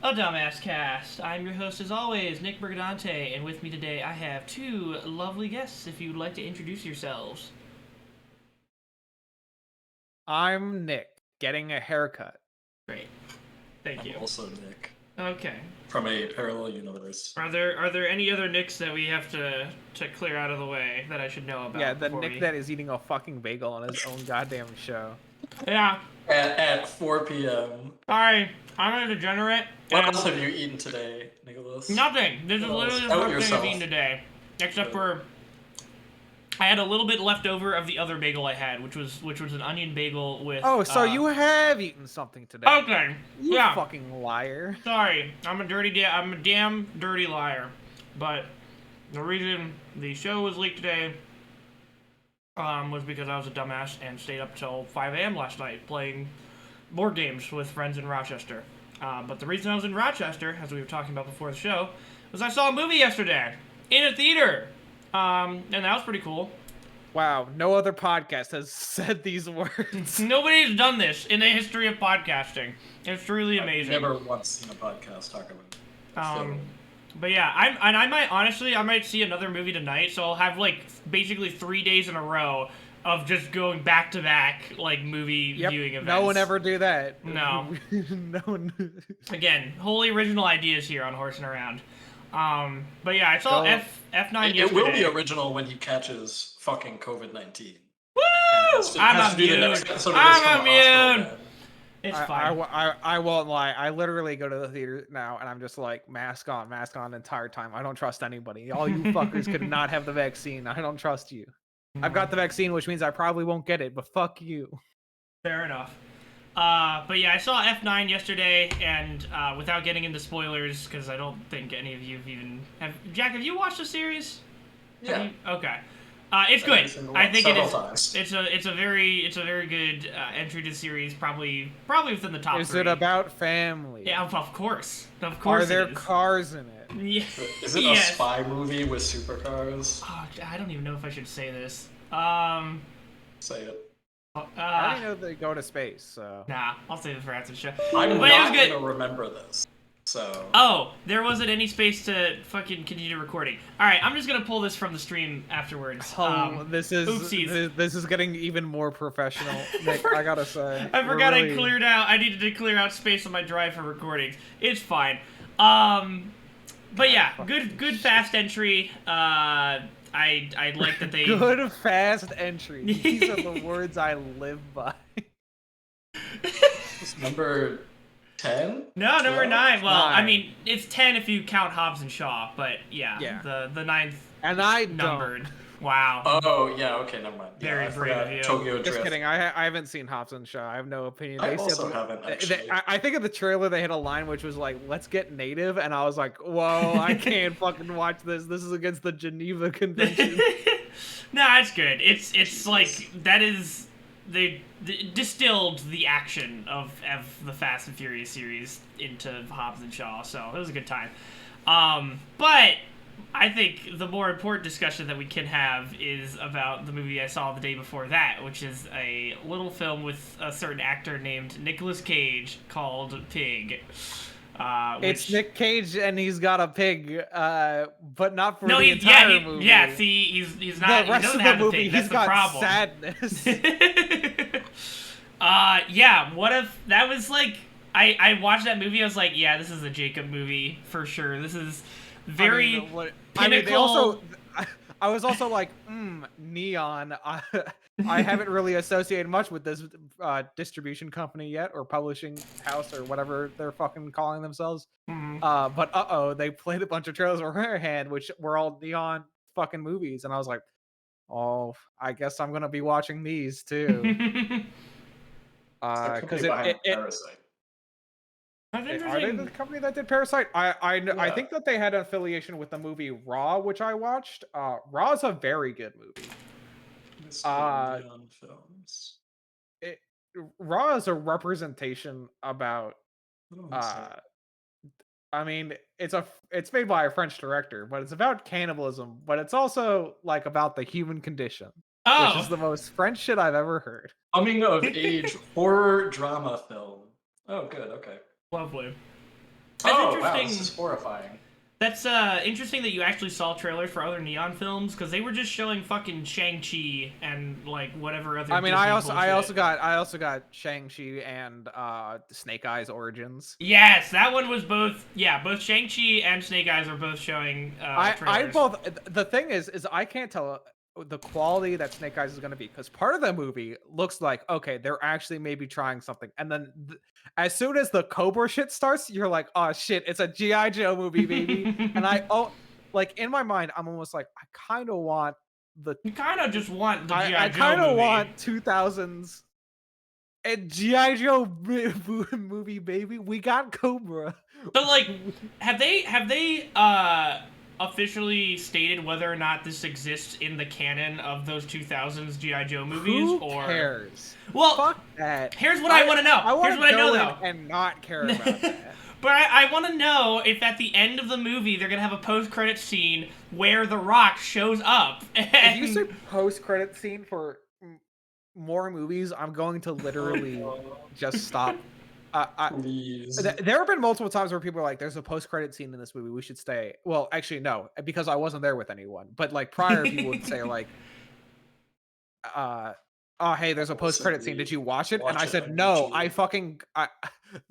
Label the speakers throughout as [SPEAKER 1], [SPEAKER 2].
[SPEAKER 1] A Dumbass Cast. I'm your host, as always, Nick Bergadante, and with me today I have two lovely guests. If you'd like to introduce yourselves.
[SPEAKER 2] I'm Nick, getting a haircut.
[SPEAKER 1] Great. Thank you.
[SPEAKER 3] I'm also Nick.
[SPEAKER 1] Okay.
[SPEAKER 3] From a parallel universe.
[SPEAKER 1] Are there any other Nicks that we have to clear out of the way that I should know about?
[SPEAKER 2] Yeah, the Nick that is eating a fucking bagel on his own goddamn show.
[SPEAKER 1] Yeah.
[SPEAKER 3] At 4 p.m.
[SPEAKER 1] Sorry, I'm a degenerate.
[SPEAKER 3] What else have you eaten today, Nicholas?
[SPEAKER 1] Nothing. This is literally the first thing I've eaten today. Except for I had a little bit left over of the other bagel I had, which was an onion bagel with.
[SPEAKER 2] Oh, so you have eaten something today?
[SPEAKER 1] Okay.
[SPEAKER 2] You fucking liar.
[SPEAKER 1] Sorry, I'm a damn dirty liar. But the reason the show was leaked today was because I was a dumbass and stayed up till 5 a.m. last night playing board games with friends in Rochester. But the reason I was in Rochester, as we were talking about before the show, was I saw a movie yesterday in a theater. And that was pretty cool.
[SPEAKER 2] Wow, no other podcast has said these words.
[SPEAKER 1] Nobody's done this in the history of podcasting. It's truly amazing.
[SPEAKER 3] I've never once seen a podcast talk about it.
[SPEAKER 1] But yeah, I might see another movie tonight, so I'll have like basically 3 days in a row of just going back to back like movie viewing events.
[SPEAKER 2] No one ever do that.
[SPEAKER 1] No.
[SPEAKER 2] No one.
[SPEAKER 1] Again, wholly original ideas here on Horsin Around. But yeah, I saw F9 yesterday.
[SPEAKER 3] It will be original when he catches fucking COVID-19.
[SPEAKER 1] Woo! I'm immune. It's fine.
[SPEAKER 2] I won't lie. I literally go to the theater now and I'm just like, mask on the entire time. I don't trust anybody. All you fuckers could not have the vaccine. I don't trust you. I've got the vaccine, which means I probably won't get it, but fuck you.
[SPEAKER 1] Fair enough. But yeah, I saw F9 yesterday, and without getting into spoilers, because I don't think any of you have Jack, have you watched the series?
[SPEAKER 3] Yeah.
[SPEAKER 1] Okay. It's good. I think it is.
[SPEAKER 3] Times.
[SPEAKER 1] It's a very good entry to the series. Probably within the top 3.
[SPEAKER 2] Is it about family?
[SPEAKER 1] Yeah, of course.
[SPEAKER 2] Are there cars in it?
[SPEAKER 1] Yeah.
[SPEAKER 3] Is it a spy movie with supercars?
[SPEAKER 1] Oh, I don't even know if I should say this.
[SPEAKER 3] Say it.
[SPEAKER 2] I already know they go to space, so.
[SPEAKER 1] Nah, I'll save it for after the show.
[SPEAKER 3] I'm not gonna remember this. So.
[SPEAKER 1] Oh, there wasn't any space to fucking continue recording. All right, I'm just gonna pull this from the stream afterwards.
[SPEAKER 2] This is getting even more professional, Nick. I gotta say.
[SPEAKER 1] I forgot I needed to clear out space on my drive for recordings. It's fine. But yeah, good fast entry. I like that they
[SPEAKER 2] good fast entry. These are the words I live by.
[SPEAKER 3] Number 10?
[SPEAKER 1] No, number 9. Well,
[SPEAKER 2] 9.
[SPEAKER 1] I mean, it's 10 if you count Hobbs and Shaw, but yeah. the 9th
[SPEAKER 2] and I
[SPEAKER 1] numbered.
[SPEAKER 2] Don't.
[SPEAKER 1] Wow.
[SPEAKER 3] Oh yeah, okay, never mind.
[SPEAKER 1] Very brave of you.
[SPEAKER 3] Tokyo Drift.
[SPEAKER 2] Just kidding. I haven't seen Hobbs and Shaw. I have no opinion.
[SPEAKER 3] I also haven't actually.
[SPEAKER 2] I think of the trailer they had a line which was like, "Let's get native," and I was like, "Whoa, I can't fucking watch this. This is against the Geneva Convention."
[SPEAKER 1] No, it's good. It's like that is they distilled the action of the Fast and Furious series into Hobbs and Shaw, so it was a good time. But I think the more important discussion that we can have is about the movie I saw the day before that, which is a little film with a certain actor named Nicolas Cage called Pig.
[SPEAKER 2] It's Nick Cage and he's got a pig, but not for the entire movie.
[SPEAKER 1] Yeah, see, he's not.
[SPEAKER 2] The rest
[SPEAKER 1] he doesn't
[SPEAKER 2] of the
[SPEAKER 1] have
[SPEAKER 2] movie,
[SPEAKER 1] the pig. That's
[SPEAKER 2] he's got
[SPEAKER 1] problem.
[SPEAKER 2] sadness.
[SPEAKER 1] Yeah. What if that was like? I watched that movie. I was like, yeah, this is a Jacob movie for sure. This is very pinnacle.
[SPEAKER 2] I was also like, Neon. I haven't really associated much with this distribution company yet, or publishing house, or whatever they're fucking calling themselves.
[SPEAKER 1] Mm-hmm.
[SPEAKER 2] But they played a bunch of trailers on her hand, which were all Neon fucking movies, and I was like, oh, I guess I'm gonna be watching these too. Because
[SPEAKER 3] Parasite.
[SPEAKER 2] Are they the company that did Parasite? I think that they had an affiliation with the movie Raw, which I watched. Raw's a very good movie.
[SPEAKER 3] Films.
[SPEAKER 2] Raw is a representation about. I mean, it's made by a French director, but it's about cannibalism. But it's also like about the human condition, which is the most French shit I've ever heard.
[SPEAKER 3] Coming of age horror drama film. Oh, good. Okay.
[SPEAKER 1] Lovely.
[SPEAKER 3] Wow,
[SPEAKER 1] interesting.
[SPEAKER 3] this is horrifying.
[SPEAKER 1] That's interesting that you actually saw trailers for other Neon films, because they were just showing fucking Shang-Chi and like whatever other.
[SPEAKER 2] I mean,
[SPEAKER 1] Disney
[SPEAKER 2] I also
[SPEAKER 1] bullshit.
[SPEAKER 2] got Shang-Chi and Snake Eyes Origins.
[SPEAKER 1] Yes, that one was both. Yeah, both Shang-Chi and Snake Eyes are both showing
[SPEAKER 2] I
[SPEAKER 1] trailers.
[SPEAKER 2] both. The thing is I can't tell the quality that Snake Eyes is going to be, because part of the movie looks like, okay, they're actually maybe trying something, and then as soon as the Cobra shit starts, you're like, oh shit, it's a GI Joe movie, baby. And like in my mind, I'm almost like, I kind of want the.
[SPEAKER 1] You kind of just want the GI
[SPEAKER 2] I
[SPEAKER 1] Joe
[SPEAKER 2] kind of
[SPEAKER 1] movie.
[SPEAKER 2] want 2000s. And GI Joe movie, baby. We got Cobra.
[SPEAKER 1] So like, have they officially stated whether or not this exists in the canon of those 2000s GI Joe movies?
[SPEAKER 2] Who
[SPEAKER 1] or
[SPEAKER 2] cares?
[SPEAKER 1] Well,
[SPEAKER 2] Fuck that.
[SPEAKER 1] here's what I want to know. Here's what I know
[SPEAKER 2] in
[SPEAKER 1] though.
[SPEAKER 2] and not care about that.
[SPEAKER 1] But I want to know if at the end of the movie they're gonna have a post-credit scene where The Rock shows up.
[SPEAKER 2] If you say post-credit scene for more movies, I'm going to literally just stop.
[SPEAKER 3] Please.
[SPEAKER 2] There have been multiple times where people are like, "There's a post-credit scene in this movie. We should stay." Well, actually, no, because I wasn't there with anyone. But like prior, people would say like, "Oh, hey, there's a post-credit scene. Did you watch it?" And I said, "No,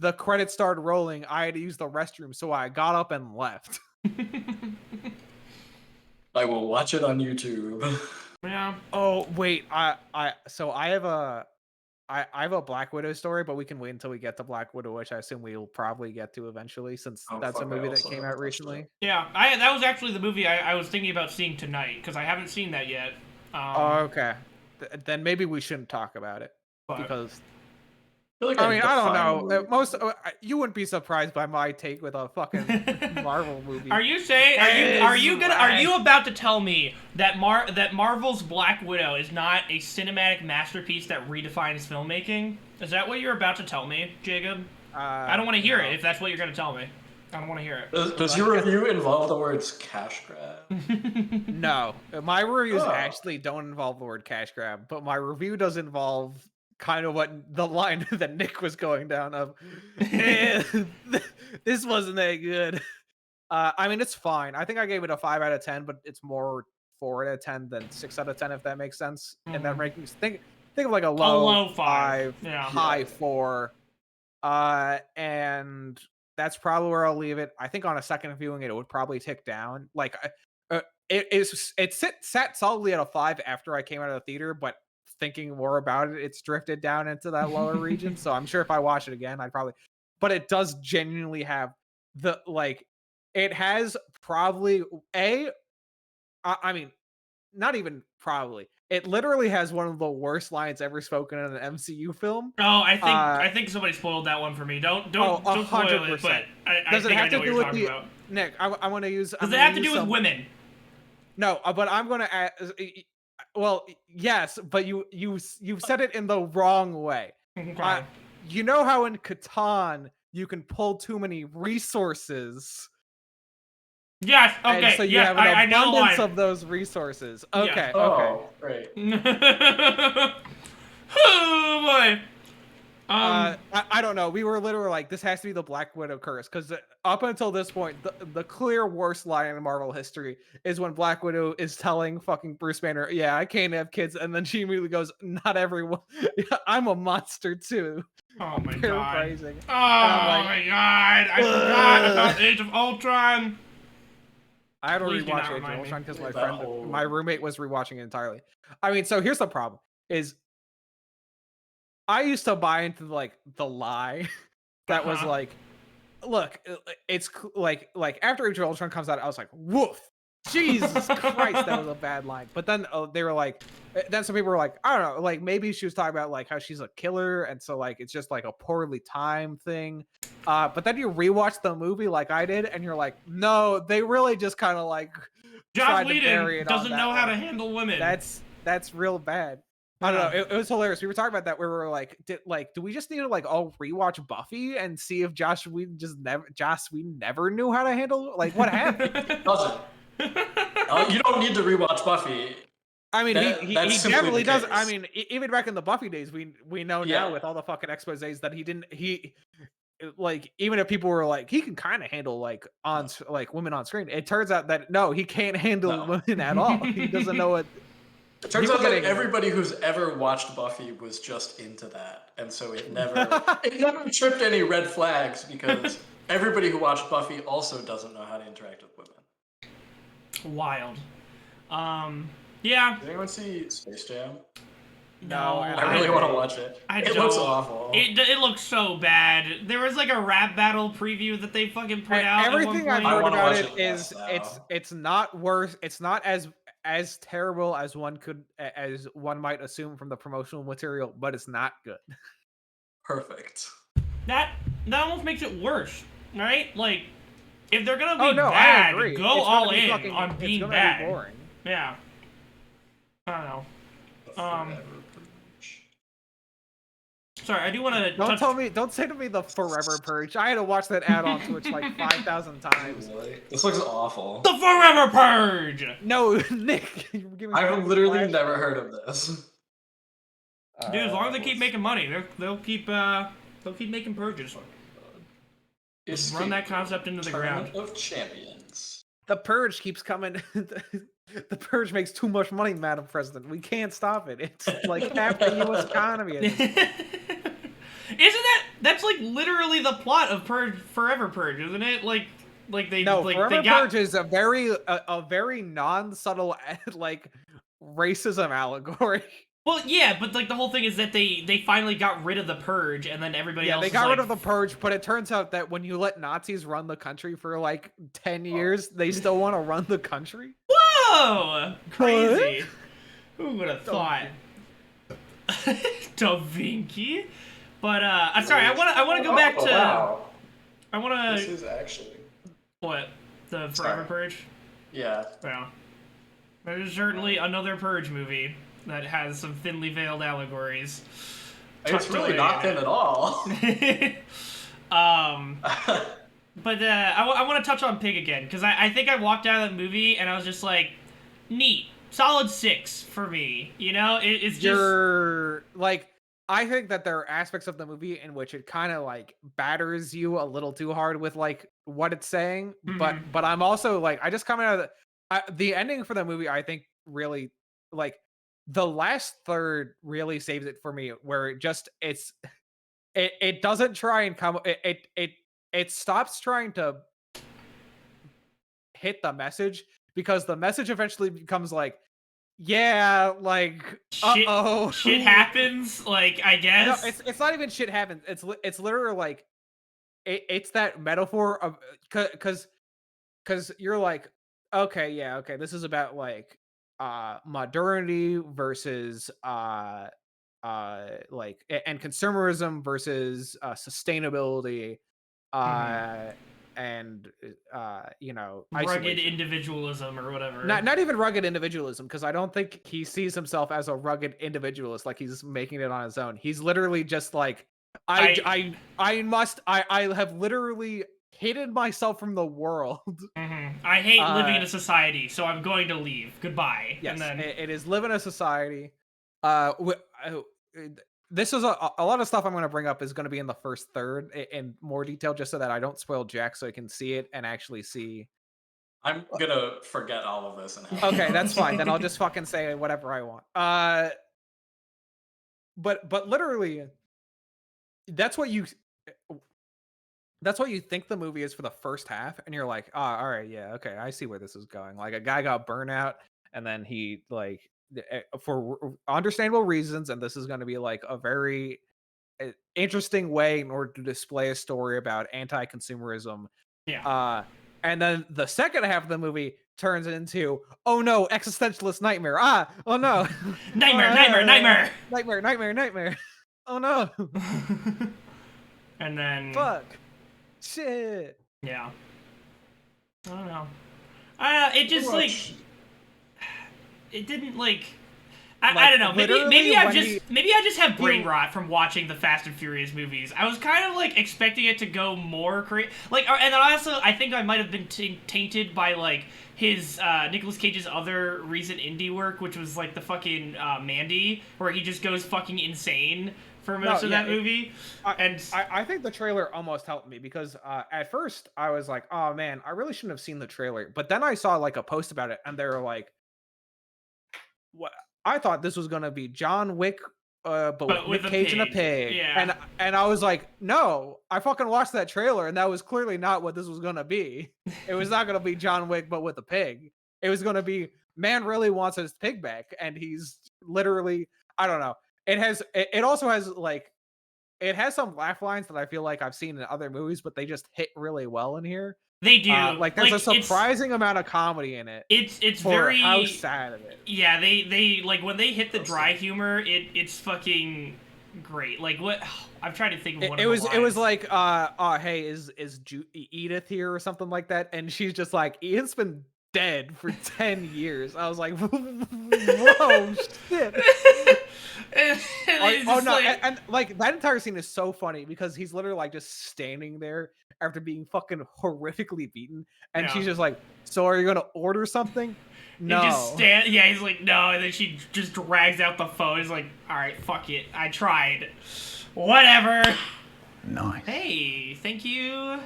[SPEAKER 2] the credits started rolling. I had to use the restroom, so I got up and left."
[SPEAKER 3] I will watch it on YouTube.
[SPEAKER 1] Yeah.
[SPEAKER 2] Oh wait, so I have a Black Widow story, but we can wait until we get to Black Widow, which I assume we'll probably get to eventually, since that's a movie that came out recently.
[SPEAKER 1] Yeah, that was actually the movie I was thinking about seeing tonight, because I haven't seen that yet.
[SPEAKER 2] Oh, okay. Then maybe we shouldn't talk about it, because
[SPEAKER 3] I
[SPEAKER 2] I don't know. You wouldn't be surprised by my take with a fucking Marvel movie.
[SPEAKER 1] Are you saying? Are you about to tell me that Marvel's Black Widow is not a cinematic masterpiece that redefines filmmaking? Is that what you're about to tell me, Jacob? I don't want to hear it. If that's what you're going to tell me, I don't want to hear it.
[SPEAKER 3] Does your review involve the words cash grab?
[SPEAKER 2] No, my reviews actually don't involve the word cash grab, but my review does involve kind of what the line that Nick was going down of. This wasn't that good. I mean, it's fine. I think I gave it a 5 out of 10, but it's more 4 out of 10 than 6 out of 10, if that makes sense. And that rankings, think of like a low 5, high 4. And that's probably where I'll leave it. I think on a second viewing, it would probably tick down. Like it sat solidly at a 5 after I came out of the theater, but thinking more about it, it's drifted down into that lower region. So I'm sure if I watch it again, but it does genuinely have it has probably I mean, not even probably, it literally has one of the worst lines ever spoken in an MCU film.
[SPEAKER 1] Oh, I think somebody spoiled that one for me. Don't spoil it. But I think I know what you're talking about.
[SPEAKER 2] Nick, I want to use.
[SPEAKER 1] Does it have to do with women?
[SPEAKER 2] No, but I'm gonna add. Well, yes, but you've said it in the wrong way.
[SPEAKER 1] Okay.
[SPEAKER 2] You know how in Catan you can pull too many resources.
[SPEAKER 1] Yes. Okay.
[SPEAKER 2] And so you have an
[SPEAKER 1] abundance
[SPEAKER 2] abundance of those resources. Okay.
[SPEAKER 1] Yeah.
[SPEAKER 2] Okay.
[SPEAKER 3] Oh, great.
[SPEAKER 1] Oh boy.
[SPEAKER 2] I don't know. We were literally like, this has to be the Black Widow curse, because up until this point, the clear worst line in Marvel history is when Black Widow is telling fucking Bruce Banner, "Yeah, I can't have kids," and then she immediately goes, "Not everyone. I'm a monster too."
[SPEAKER 1] Oh my
[SPEAKER 2] Paraphrasing.
[SPEAKER 1] God. Oh my God. I forgot about Age of Ultron.
[SPEAKER 2] I had to rewatch Age of Ultron because my roommate was rewatching it entirely. I mean, so here's the problem: is I used to buy into the lie that was like, look, it's like after Age of Ultron comes out, I was like, woof, Jesus Christ, that was a bad line. But then they were like, then some people were like, I don't know, like maybe she was talking about like how she's a killer, and so like it's just like a poorly timed thing. But then you rewatch the movie like I did, and you're like, no, they really just kind of like
[SPEAKER 1] Joss Whedon doesn't know how to handle women.
[SPEAKER 2] That's real bad. I don't know. It was hilarious. We were talking about that. We were like, do we just need to like all rewatch Buffy and see if Joss Whedon never knew how to handle, like, what happened?
[SPEAKER 3] Doesn't. You don't need to rewatch Buffy.
[SPEAKER 2] I mean, he definitely does. I mean, even back in the Buffy days, we know now with all the fucking exposés that he like even if people were like he can kind of handle like like women on screen, it turns out that no, he can't handle
[SPEAKER 3] No.
[SPEAKER 2] women at all. He doesn't know what.
[SPEAKER 3] It turns
[SPEAKER 2] People
[SPEAKER 3] out that
[SPEAKER 2] getting-
[SPEAKER 3] everybody who's ever watched Buffy was just into that, and so it never tripped any red flags because everybody who watched Buffy also doesn't know how to interact with women.
[SPEAKER 1] Wild. Yeah.
[SPEAKER 3] Did anyone see Space Jam?
[SPEAKER 2] No,
[SPEAKER 3] I really want to watch it. It looks awful.
[SPEAKER 1] It looks so bad. There was like a rap battle preview that they fucking put out.
[SPEAKER 2] Everything I've
[SPEAKER 3] I
[SPEAKER 2] heard
[SPEAKER 3] wanna
[SPEAKER 2] about
[SPEAKER 3] watch
[SPEAKER 2] it
[SPEAKER 3] it
[SPEAKER 2] is
[SPEAKER 3] now.
[SPEAKER 2] it's not worse. It's not as terrible as one might assume from the promotional material, but it's not good.
[SPEAKER 3] Perfect.
[SPEAKER 1] That almost makes it worse, right? Like, if they're gonna be
[SPEAKER 2] Oh no, I
[SPEAKER 1] bad,
[SPEAKER 2] agree.
[SPEAKER 1] go
[SPEAKER 2] It's gonna
[SPEAKER 1] all
[SPEAKER 2] be
[SPEAKER 1] in
[SPEAKER 2] fucking-
[SPEAKER 1] on
[SPEAKER 2] it's
[SPEAKER 1] being
[SPEAKER 2] gonna
[SPEAKER 1] bad.
[SPEAKER 2] Be boring.
[SPEAKER 1] Yeah. I don't know.
[SPEAKER 3] Forever.
[SPEAKER 1] Sorry, I do want to.
[SPEAKER 2] Don't say to me the Forever Purge. I had to watch that ad on Twitch like 5,000 times.
[SPEAKER 3] Really? This looks awful.
[SPEAKER 1] The Forever Purge.
[SPEAKER 2] No, Nick, you're giving me
[SPEAKER 3] I've literally
[SPEAKER 2] flash-
[SPEAKER 3] never heard of this.
[SPEAKER 1] Dude, as long as they keep making money, they'll keep making purges. Just run that concept into the ground.
[SPEAKER 3] Tournament of Champions.
[SPEAKER 2] The Purge keeps coming. The Purge makes too much money, Madam President. We can't stop it. It's like half the U.S. economy.
[SPEAKER 1] Isn't that's like literally the plot of Forever Purge, isn't it? Like they
[SPEAKER 2] No,
[SPEAKER 1] like
[SPEAKER 2] Forever
[SPEAKER 1] they got
[SPEAKER 2] Purge is a very non-subtle like racism allegory.
[SPEAKER 1] Well, yeah, but like the whole thing is that they finally got rid of the Purge, and then everybody else.
[SPEAKER 2] They
[SPEAKER 1] is
[SPEAKER 2] got rid
[SPEAKER 1] like,
[SPEAKER 2] of the Purge, but it turns out that when you let Nazis run the country for like 10 years, they still want to run the country.
[SPEAKER 1] Whoa! Crazy. Who would have thought? Da Vinci. But I'm sorry. I want to go back to.
[SPEAKER 3] Wow.
[SPEAKER 1] I want
[SPEAKER 3] This
[SPEAKER 1] to.
[SPEAKER 3] is actually.
[SPEAKER 1] What? The Forever
[SPEAKER 3] Sorry.
[SPEAKER 1] Purge.
[SPEAKER 3] Yeah.
[SPEAKER 1] Yeah. There's certainly another Purge movie that has some thinly veiled allegories.
[SPEAKER 3] It's
[SPEAKER 1] tucked
[SPEAKER 3] really
[SPEAKER 1] away
[SPEAKER 3] not
[SPEAKER 1] in
[SPEAKER 3] thin at all.
[SPEAKER 1] it. But I want to touch on Pig again, because I think I walked out of that movie and I was just like, neat. Solid 6 for me. You know? It's just...
[SPEAKER 2] You're like, I think that there are aspects of the movie in which it kind of like batters you a little too hard with like what it's saying.
[SPEAKER 1] Mhm.
[SPEAKER 2] But I'm also like, I just come out of the ending for the movie, I think really like the last third really saves it for me, where it doesn't try and come it stops trying to hit the message, because the message eventually becomes like, yeah, like uh-oh,
[SPEAKER 1] shit happens, like, I guess.
[SPEAKER 2] No, it's not even shit happens. It's literally like it's that metaphor of because you're like, okay, yeah, okay, this is about like modernity versus like and consumerism versus sustainability and you know,
[SPEAKER 1] rugged
[SPEAKER 2] isolation.
[SPEAKER 1] individualism or whatever.
[SPEAKER 2] Not even rugged individualism, because I don't think he sees himself as a rugged individualist, like he's making it on his own. He's literally just like, I have literally hidden myself from the world.
[SPEAKER 1] I hate living in a society, so I'm going to leave. Goodbye.
[SPEAKER 2] Yes,
[SPEAKER 1] And then
[SPEAKER 2] it is live in a society. This is a lot of stuff I'm going to bring up is going to be in the first third in more detail, just so that I don't spoil Jack, so I can see it and actually see.
[SPEAKER 3] I'm gonna forget all of this. And
[SPEAKER 2] Okay, that's fine. Then I'll just fucking say whatever I want. But literally, that's what you think the movie is for the first half, and you're like, all right, yeah, okay, I see where this is going. Like, a guy got burnout, and then he like for understandable reasons, and this is going to be like a very interesting way in order to display a story about anti-consumerism.
[SPEAKER 1] yeah.
[SPEAKER 2] And then the second half of the movie turns into, oh no, existentialist nightmare. Oh no. Nightmare. Oh no.
[SPEAKER 1] And then
[SPEAKER 2] Fuck. Shit.
[SPEAKER 1] yeah. I don't know. It just like it didn't like. I don't know. Maybe I just have brain rot from watching the Fast and Furious movies. I was kind of like expecting it to go more crazy. Like, and also I think I might have been tainted by like his Nicolas Cage's other recent indie work, which was like the fucking Mandy, where he just goes fucking insane for most of that movie.
[SPEAKER 2] I think the trailer almost helped me because at first I was like, oh man, I really shouldn't have seen the trailer. But then I saw like a post about it and they were like, what? I thought this was gonna be John Wick, but with Nick Cage and a pig.
[SPEAKER 1] Yeah.
[SPEAKER 2] And I was like, no, I fucking watched that trailer and that was clearly not what this was gonna be. It was not gonna be John Wick, but with a pig. It was gonna be man really wants his pig back, and he's literally, I don't know. It also has like, it has some laugh lines that I feel like I've seen in other movies, but they just hit really well in here.
[SPEAKER 1] They do.
[SPEAKER 2] Like there's a surprising amount of comedy in it.
[SPEAKER 1] It's
[SPEAKER 2] for
[SPEAKER 1] very
[SPEAKER 2] how sad it is.
[SPEAKER 1] Yeah, they like when they hit the dry humor, it's fucking great. Like what I'm trying to think of one. It
[SPEAKER 2] was like hey, is Edith here or something like that, and she's just like, Edith's been dead for 10 years. I was like, whoa, shit. And like that entire scene is so funny because he's literally like just standing there after being fucking horrifically beaten, and she's just like, so are you gonna order something? No.
[SPEAKER 1] He's like, no, and then she just drags out the phone. He's like, all right, fuck it, I tried. Whatever.
[SPEAKER 4] Nice.
[SPEAKER 1] Hey, thank you,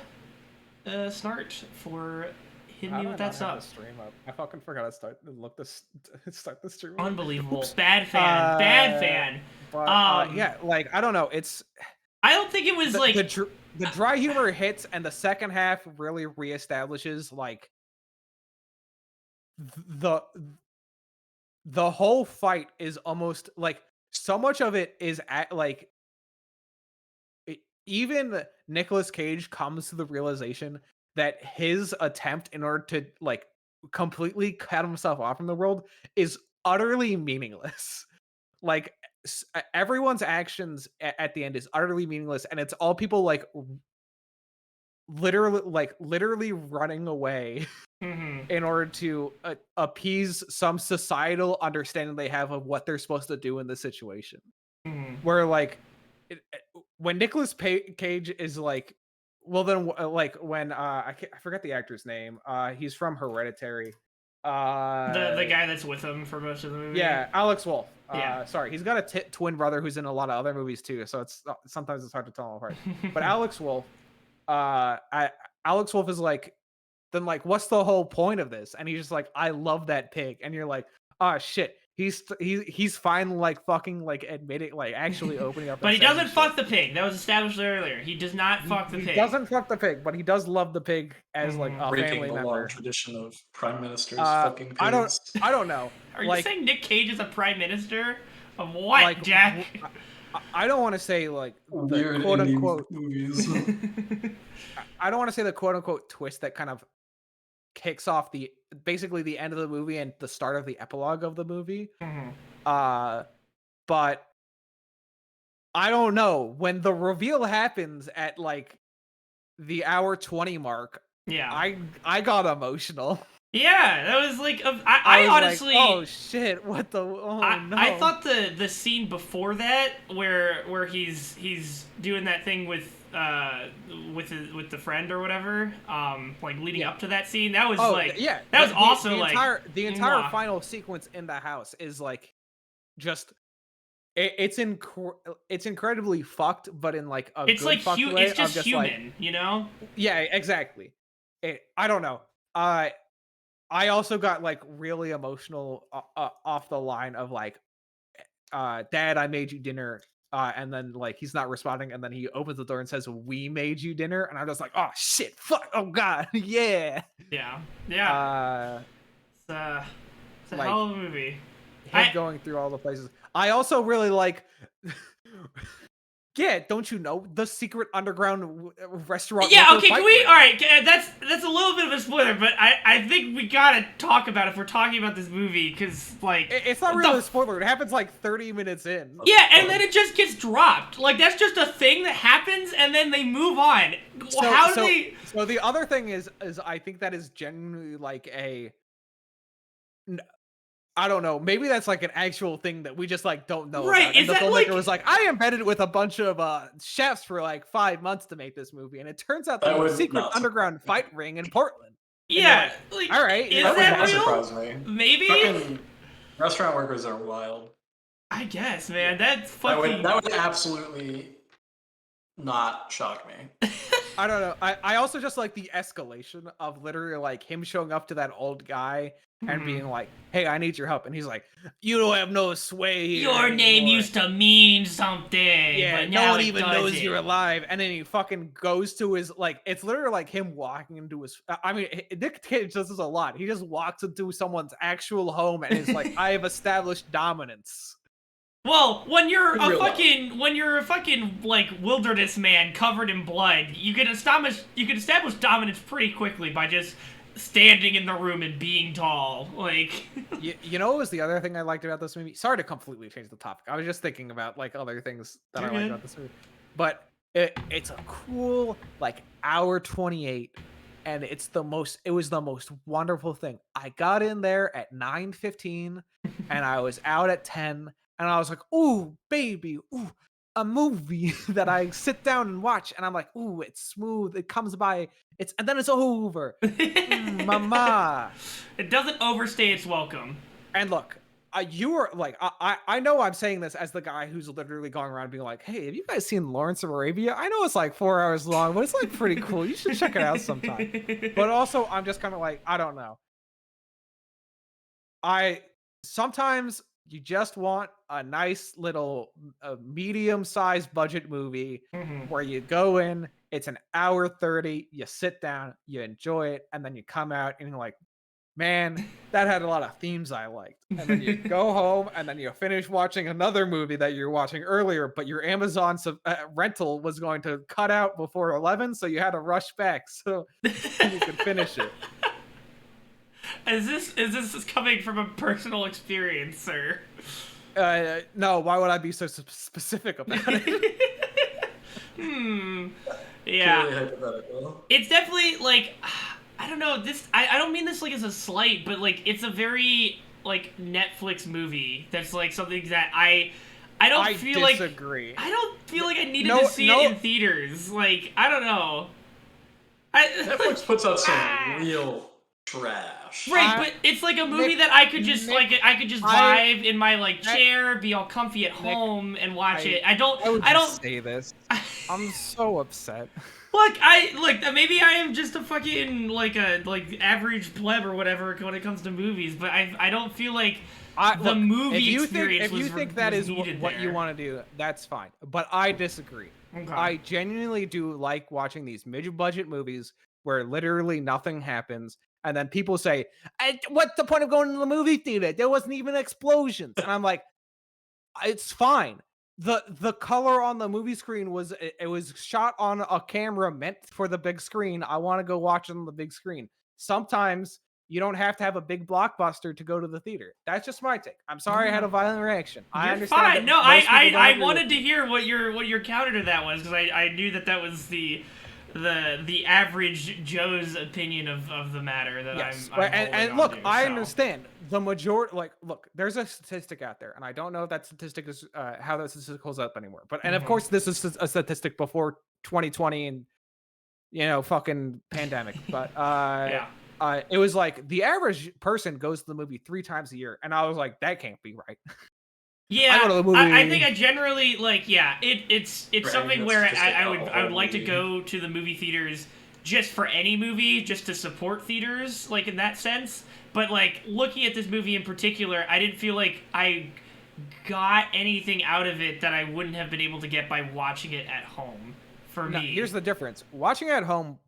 [SPEAKER 1] Snart, for hitting me with that sub.
[SPEAKER 2] I fucking forgot to start the stream.
[SPEAKER 1] Unbelievable. Bad fan. Bad fan.
[SPEAKER 2] But, yeah, like I don't know.
[SPEAKER 1] I don't think it was like
[SPEAKER 2] the dry humor hits, and the second half really reestablishes like the whole fight is almost like so much of it is at like even Nicolas Cage comes to the realization that his attempt in order to like completely cut himself off from the world is utterly meaningless. Like everyone's actions at the end is utterly meaningless, and it's all people like literally running away in order to appease some societal understanding they have of what they're supposed to do in this situation. Where like when Nicolas Cage is like, well then like when I forget the actor's name. He's from Hereditary.
[SPEAKER 1] The guy that's with him for most of the movie.
[SPEAKER 2] Yeah, Alex Wolff.
[SPEAKER 1] Yeah.
[SPEAKER 2] Sorry, he's got a twin brother who's in a lot of other movies too, so sometimes it's hard to tell them apart. But Alex Wolff, Alex Wolff is like, then like, what's the whole point of this? And he's just like, I love that pig, and you're like, oh shit, he's finally like fucking like admitting, like actually opening up.
[SPEAKER 1] But he doesn't fuck the pig. That was established earlier. He does not fuck the pig.
[SPEAKER 2] He doesn't fuck the pig, but he does love the pig as like a
[SPEAKER 3] breaking
[SPEAKER 2] family
[SPEAKER 3] the
[SPEAKER 2] member.
[SPEAKER 3] long tradition of prime ministers fucking pigs.
[SPEAKER 2] I don't know.
[SPEAKER 1] Are you saying Nick Cage is a prime minister of what, like, Jack?
[SPEAKER 2] I don't want to say like the quote unquote movies. I don't want to say the quote unquote twist that kind of kicks off basically the end of the movie and the start of the epilogue of the movie. But I don't know, when the reveal happens at like the hour 20 mark.
[SPEAKER 1] Yeah,
[SPEAKER 2] I got emotional.
[SPEAKER 1] Yeah, that was like I honestly.
[SPEAKER 2] Like, oh shit! What the? Oh no!
[SPEAKER 1] I thought the scene before that, where he's doing that thing with the friend or whatever, like leading up to that scene, that was that was also
[SPEAKER 2] the entire final sequence in the house is like just. It's incredibly fucked, but in like a good
[SPEAKER 1] like
[SPEAKER 2] fucked way.
[SPEAKER 1] It's just human, like, you know?
[SPEAKER 2] Yeah, exactly. I don't know. I also got like really emotional off the line of like, Dad, I made you dinner, and then like he's not responding, and then he opens the door and says, "We made you dinner," and I'm just like, oh shit, fuck, oh god, yeah.
[SPEAKER 1] It's a
[SPEAKER 2] like,
[SPEAKER 1] hell of a movie.
[SPEAKER 2] Going through all the places. I also really like. Yeah, don't you know the secret underground restaurant?
[SPEAKER 1] Yeah, okay, can we? All right, that's a little bit of a spoiler, but I think we gotta talk about it if we're talking about this movie, because like
[SPEAKER 2] it's not really a spoiler. It happens like 30 minutes in.
[SPEAKER 1] Yeah, and then it just gets dropped. Like that's just a thing that happens, and then they move on.
[SPEAKER 2] So the other thing is I think that is genuinely like a. I don't know. Maybe that's like an actual thing that we just like don't know.
[SPEAKER 1] Right?
[SPEAKER 2] About. And
[SPEAKER 1] is
[SPEAKER 2] the
[SPEAKER 1] that
[SPEAKER 2] filmmaker
[SPEAKER 1] like
[SPEAKER 2] was like, I embedded with a bunch of chefs for like 5 months to make this movie, and it turns out that was a secret underground fight ring in Portland.
[SPEAKER 1] Yeah.
[SPEAKER 2] Like, all right.
[SPEAKER 1] Is that real?
[SPEAKER 3] Surprise me.
[SPEAKER 1] Maybe.
[SPEAKER 3] Fucking restaurant workers are wild.
[SPEAKER 1] I guess, man. That's
[SPEAKER 3] That
[SPEAKER 1] fucking.
[SPEAKER 3] would absolutely not shock me.
[SPEAKER 2] I don't know. I also just like the escalation of literally like him showing up to that old guy and being like, "Hey, I need your help," and he's like, "You don't have no sway here
[SPEAKER 1] Your name
[SPEAKER 2] anymore.
[SPEAKER 1] used to mean something,
[SPEAKER 2] Yeah,
[SPEAKER 1] but
[SPEAKER 2] no
[SPEAKER 1] now
[SPEAKER 2] one
[SPEAKER 1] it
[SPEAKER 2] even knows
[SPEAKER 1] doesn't."
[SPEAKER 2] you're alive." And then he fucking goes to his like, it's literally like him walking into his. I mean, Nick Cage does this a lot. He just walks into someone's actual home and is like, "I have established dominance."
[SPEAKER 1] Well, when you're
[SPEAKER 3] In
[SPEAKER 1] a
[SPEAKER 3] real life.
[SPEAKER 1] fucking like wilderness man covered in blood, you can establish dominance pretty quickly by just standing in the room and being tall. Like,
[SPEAKER 2] You know what was the other thing I liked about this movie? Sorry to completely change the topic. I was just thinking about like other things that
[SPEAKER 1] You're
[SPEAKER 2] I liked
[SPEAKER 1] good.
[SPEAKER 2] about this movie. But it's a cool like hour 28 and it was the most wonderful thing. I got in there at 9:15 and I was out at 10 and I was like, "Ooh, baby, ooh, a movie that I sit down and watch." And I'm like, "Ooh, it's smooth. It comes by. And then it's over. Mama."
[SPEAKER 1] It doesn't overstay its welcome.
[SPEAKER 2] And look, you were like, I know I'm saying this as the guy who's literally going around being like, "Hey, have you guys seen Lawrence of Arabia? I know it's like 4 hours long, but it's like pretty cool. You should check it out sometime." But also, I'm just kind of like, I don't know. I sometimes you just want a nice little medium-sized budget movie where you go in, it's an hour 30, you sit down, you enjoy it, and then you come out and you're like, "Man, that had a lot of themes I liked." And then you go home and then you finish watching another movie that you're watching earlier, but your Amazon rental was going to cut out before 11, so you had to rush back so you could finish it.
[SPEAKER 1] Is this coming from a personal experience, sir?
[SPEAKER 2] No, why would I be so specific about it?
[SPEAKER 1] Yeah.
[SPEAKER 3] Purely hypothetical.
[SPEAKER 1] It's definitely like, I don't know, I don't mean this like as a slight, but like it's a very like Netflix movie that's like something that I
[SPEAKER 2] disagree.
[SPEAKER 1] I don't feel like I needed to see it in theaters. Like, I don't know.
[SPEAKER 3] Netflix puts out some real trash.
[SPEAKER 1] Right, but it's like a movie that I could just vibe in my like chair, be all comfy at home and watch it. I don't
[SPEAKER 2] say this. I'm so upset.
[SPEAKER 1] Look, maybe I am just a fucking like average pleb or whatever when it comes to movies, but I don't feel like the movie experience
[SPEAKER 2] if you think that is what you want to do, that's fine. But I disagree.
[SPEAKER 1] Okay.
[SPEAKER 2] I genuinely do like watching these mid-budget movies where literally nothing happens, and then people say, "What's the point of going to the movie theater? There wasn't even explosions." And I'm like, it's fine. The color on the movie screen was it was shot on a camera meant for the big screen. I want to go watch it on the big screen. Sometimes you don't have to have a big blockbuster to go to the theater. That's just my take. I'm sorry I had a violent reaction. I understand.
[SPEAKER 1] Fine. No, I wanted to hear what your counter to that was, because I knew that was the average Joe's opinion of the matter that
[SPEAKER 2] yes.
[SPEAKER 1] I'm
[SPEAKER 2] look, I
[SPEAKER 1] so.
[SPEAKER 2] understand the majority. Like, look, there's a statistic out there, and I don't know if that statistic is how that statistic holds up anymore. But of course, this is a statistic before 2020 and fucking pandemic. But
[SPEAKER 1] Yeah.
[SPEAKER 2] It was like the average person goes to the movie 3 times a year, and I was like, that can't be right.
[SPEAKER 1] Yeah,
[SPEAKER 2] I go to the movie.
[SPEAKER 1] I think I generally like. Yeah, it's
[SPEAKER 3] Right,
[SPEAKER 1] something
[SPEAKER 3] that's
[SPEAKER 1] where
[SPEAKER 3] just
[SPEAKER 1] I would like to
[SPEAKER 3] movie.
[SPEAKER 1] go to the movie theaters just for any movie, just to support theaters, like in that sense. But like looking at this movie in particular, I didn't feel like I got anything out of it that I wouldn't have been able to get by watching it at home. For me,
[SPEAKER 2] Here's the difference: watching at home,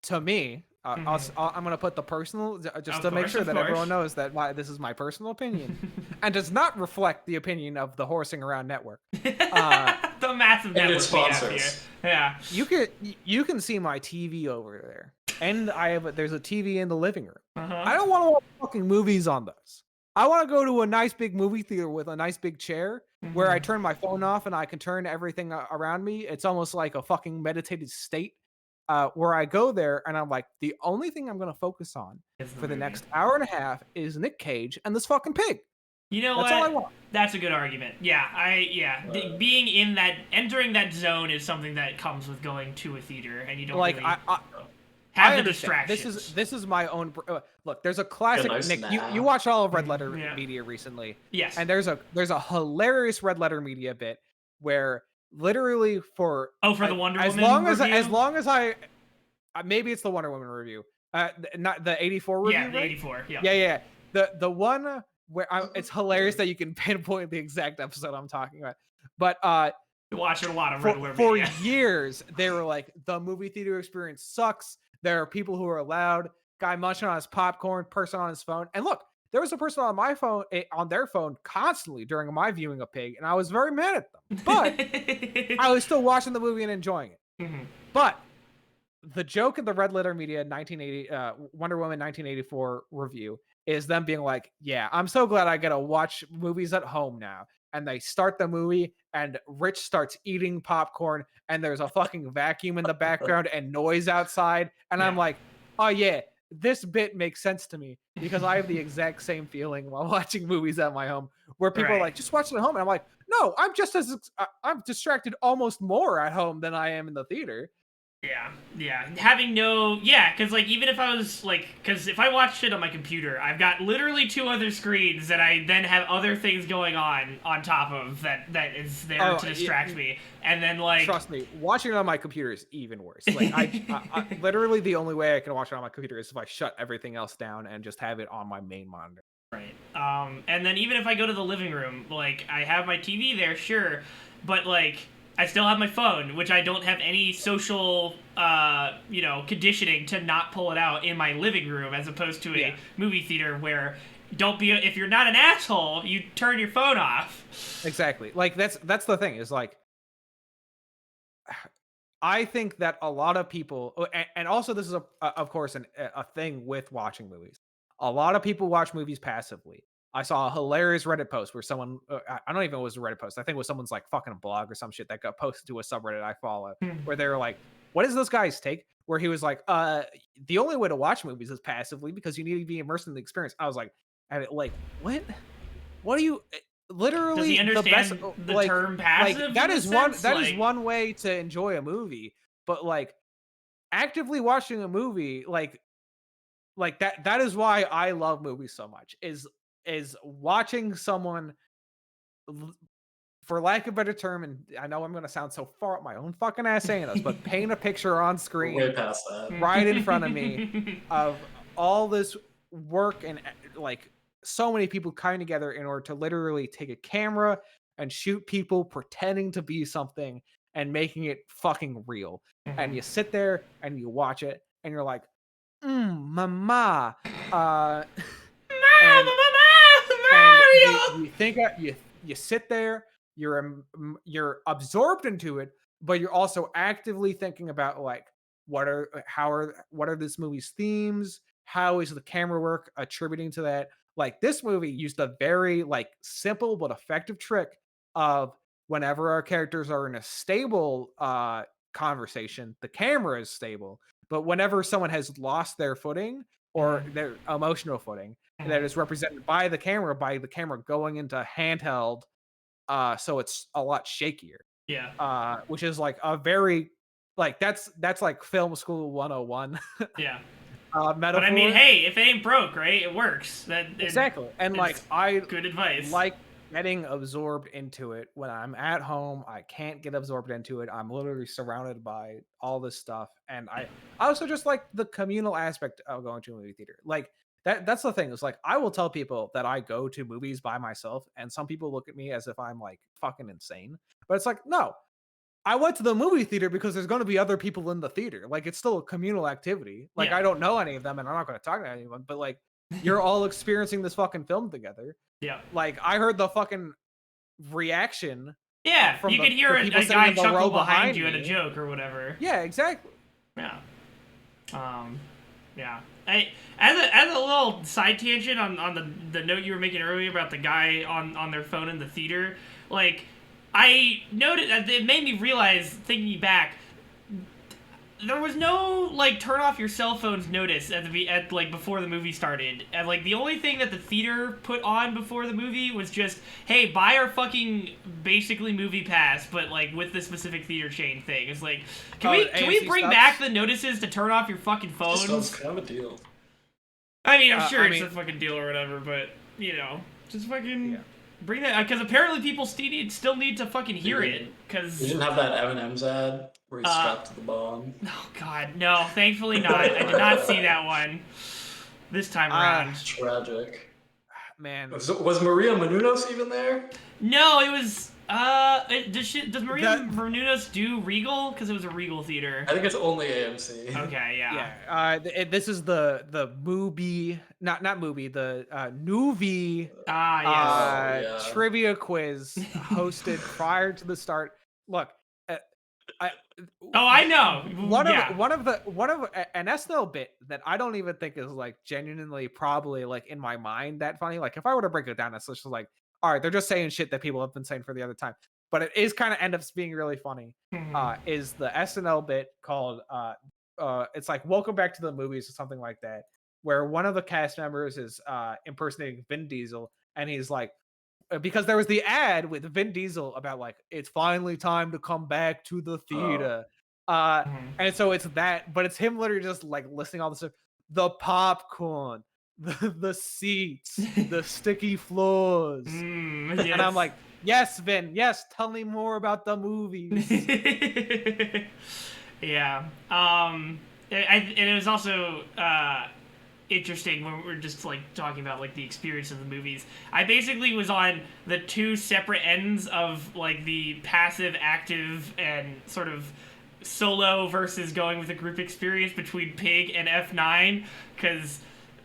[SPEAKER 2] to me, I'm going to put the personal, just to make sure that everyone knows that this is my personal opinion, and does not reflect the opinion of the Horsing Around Network.
[SPEAKER 1] The massive
[SPEAKER 3] And
[SPEAKER 1] network
[SPEAKER 3] its
[SPEAKER 1] we have
[SPEAKER 3] sponsors.
[SPEAKER 1] here. Yeah.
[SPEAKER 2] You can see my TV over there, and there's a TV in the living room.
[SPEAKER 1] Uh-huh.
[SPEAKER 2] I don't want to watch fucking movies on those. I want to go to a nice big movie theater with a nice big chair where I turn my phone off and I can turn everything around me. It's almost like a fucking meditative state. Where I go there and I'm like, the only thing I'm going to focus on for the next hour and a half is Nick Cage and this fucking pig.
[SPEAKER 1] You know
[SPEAKER 2] That's
[SPEAKER 1] what?
[SPEAKER 2] all I want.
[SPEAKER 1] That's a good argument. Yeah, being entering that zone is something that comes with going to a theater, and you don't
[SPEAKER 2] Like
[SPEAKER 1] really... have
[SPEAKER 2] I
[SPEAKER 1] the
[SPEAKER 2] understand.
[SPEAKER 1] distractions.
[SPEAKER 2] This is my own. Look, there's a classic.
[SPEAKER 3] nice
[SPEAKER 2] Nick, you
[SPEAKER 3] nap.
[SPEAKER 2] watched all of Red Letter
[SPEAKER 1] Yeah.
[SPEAKER 2] Media recently,
[SPEAKER 1] Yes.
[SPEAKER 2] and there's a hilarious Red Letter Media bit where literally for
[SPEAKER 1] for the Wonder
[SPEAKER 2] as
[SPEAKER 1] Woman review?
[SPEAKER 2] long as I maybe it's the Wonder Woman review, not the 84 review,
[SPEAKER 1] Yeah, the
[SPEAKER 2] right?
[SPEAKER 1] 84. Yeah.
[SPEAKER 2] Yeah. The one where it's hilarious that you can pinpoint the exact episode I'm talking about, but
[SPEAKER 1] Watching a lot of Red Letter
[SPEAKER 2] for
[SPEAKER 1] Media.
[SPEAKER 2] years they were like, the movie theater experience sucks. There are people who are loud, guy munching on his popcorn, person on his phone. And look, there was a person on my phone, on their phone constantly during my viewing of Pig, and I was very mad at them. But I was still watching the movie and enjoying it.
[SPEAKER 1] Mhm.
[SPEAKER 2] But the joke in the Red Letter Media 1980 Wonder Woman 1984 review is them being like, yeah, I'm so glad I get to watch movies at home now. And they start the movie and Rich starts eating popcorn and there's a fucking vacuum in the background and noise outside. And I'm
[SPEAKER 1] Yeah.
[SPEAKER 2] like, oh yeah, this bit makes sense to me because I have the exact same feeling while watching movies at my home where people are
[SPEAKER 1] Right.
[SPEAKER 2] like, just watch it at home. And I'm like, no, I'm distracted almost more at home than I am in the theater.
[SPEAKER 1] Yeah. Having no, because like even if I was like, because if I watch shit on my computer, I've got literally 2 other screens that I then have other things going on top of that is there to distract me, and then like
[SPEAKER 2] trust me, watching it on my computer is even worse. Like I literally the only way I can watch it on my computer is if I shut everything else down and just have it on my main monitor.
[SPEAKER 1] Right. And then even if I go to the living room, like I have my TV there, sure, but like I still have my phone, which I don't have any social, conditioning to not pull it out in my living room, as opposed to a movie theater where if you're not an asshole, you turn your phone off.
[SPEAKER 2] Exactly. Like that's the thing is like, I think that a lot of people, and also this is of course a thing with watching movies. A lot of people watch movies passively. I saw a hilarious Reddit post where someone, I don't even know if it was a Reddit post. I think it was someone's like fucking blog or some shit that got posted to a subreddit I follow, where they were like, what is this guy's take? Where he was like, the only way to watch movies is passively because you need to be immersed in the experience. I was like, what? What do you, literally
[SPEAKER 1] Does he understand the term passive?
[SPEAKER 2] Like that is one way to enjoy a movie, but like actively watching a movie, like that is why I love movies so much, is watching someone, for lack of a better term, and I know I'm going to sound so far up my own fucking ass saying this, but paint a picture on screen
[SPEAKER 3] Way past that.
[SPEAKER 2] right in front of me of all this work and like so many people coming together in order to literally take a camera and shoot people pretending to be something and making it fucking real. And you sit there and you watch it and you're like, mama. And you think you sit there, you're absorbed into it, but you're also actively thinking about like what are this movie's themes? How is the camera work attributing to that? Like this movie used a very like simple but effective trick of whenever our characters are in a stable conversation, the camera is stable. But whenever someone has lost their footing or their emotional footing, that is represented by the camera going into handheld, so it's a lot shakier. Which is like a very like that's like film school 101.
[SPEAKER 1] Yeah.
[SPEAKER 2] Metaphor.
[SPEAKER 1] But I mean, hey, if it ain't broke, right? It works.
[SPEAKER 2] Exactly. And like
[SPEAKER 1] good advice.
[SPEAKER 2] Like getting absorbed into it when I'm at home. I can't get absorbed into it. I'm literally surrounded by all this stuff. And I also just like the communal aspect of going to a movie theater. Like that's the thing. Is like I will tell people that I go to movies by myself, and some people look at me as if I'm like fucking insane. But it's like, no, I went to the movie theater because there's going to be other people in the theater. Like it's still a communal activity. Like I don't know any of them, and I'm not going to talk to anyone. But like you're all experiencing this fucking film together.
[SPEAKER 1] Yeah.
[SPEAKER 2] Like I heard the fucking reaction.
[SPEAKER 1] Yeah, you could hear a guy chuckle behind you at a joke or whatever.
[SPEAKER 2] Yeah, exactly.
[SPEAKER 1] Yeah. Yeah. As a little side tangent on the note you were making earlier about the guy on their phone in the theater, like I noted it made me realize, thinking back, there was no like turn off your cell phones notice at like before the movie started, and like the only thing that the theater put on before the movie was just, hey, buy our fucking basically movie pass, but like with the specific theater chain thing. It's like, can we bring back the notices to turn off your fucking phones?
[SPEAKER 3] Sounds kind of a deal.
[SPEAKER 1] I mean, I'm sure it's a fucking deal or whatever, but you know, just fucking bring that, because apparently people still need to fucking hear it. Because
[SPEAKER 3] you didn't have that M&M's ad where he's strapped to the bomb.
[SPEAKER 1] Oh God, no! Thankfully not. I did not see that one this time around.
[SPEAKER 3] Tragic.
[SPEAKER 2] Man,
[SPEAKER 3] was Maria Menounos even there?
[SPEAKER 1] No, it was. Does Maria Menounos do Regal? Because it was a Regal theater.
[SPEAKER 3] I think it's only AMC.
[SPEAKER 1] Okay, yeah.
[SPEAKER 2] Yeah. This is the movie, not movie, the Nuvi trivia quiz hosted prior to the start. Look,
[SPEAKER 1] I know.
[SPEAKER 2] One of an SNL bit that I don't even think is like genuinely probably like in my mind that funny. Like if I were to break it down, it's just like, all right, they're just saying shit that people have been saying for the other time, but it is kind of end up being really funny. Is the SNL bit called it's like Welcome Back to the Movies or something like that, where one of the cast members is impersonating Vin Diesel, and he's like, because there was the ad with Vin Diesel about like it's finally time to come back to the theater, and so it's that, but it's him literally just like listing all the stuff, the popcorn, the seats, the sticky floors,
[SPEAKER 1] yes.
[SPEAKER 2] And I'm like, yes, Vin, yes, tell me more about the movies.
[SPEAKER 1] Yeah, and it was also interesting when we're just like talking about like the experience of the movies. I basically was on the two separate ends of like the passive, active, and sort of solo versus going with a group experience between Pig and F9, because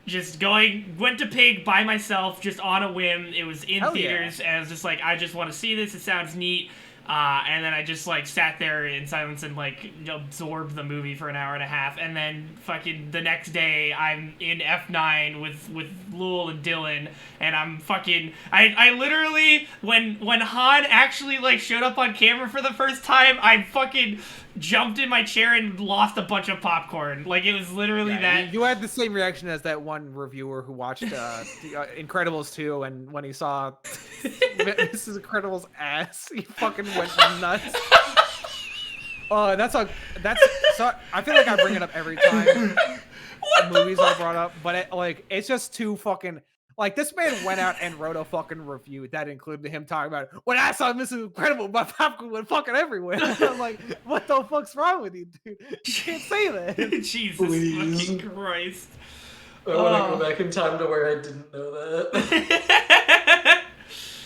[SPEAKER 1] just went to Pig by myself just on a whim. It was in theaters, and I was just like, I just want to see this. It sounds neat. And then I just like sat there in silence and like absorbed the movie for an hour and a half, and then fucking the next day I'm in F9 with Lul and Dylan, and I'm fucking I literally when Han actually like showed up on camera for the first time, I fucking jumped in my chair and lost a bunch of popcorn. Like it was literally that.
[SPEAKER 2] You had the same reaction as that one reviewer who watched Incredibles 2, and when he saw Mrs. Incredible's ass, he fucking went nuts. That's so I feel like I bring it up every time the movies are brought up, but it's just too fucking, like, this man went out and wrote a fucking review that included him talking about it. When I saw Mrs. Incredible, my popcorn went fucking everywhere. I'm like, what the fuck's wrong with you, dude? You can't say that.
[SPEAKER 1] Jesus fucking Christ.
[SPEAKER 3] I want to go back in time to where I didn't know that.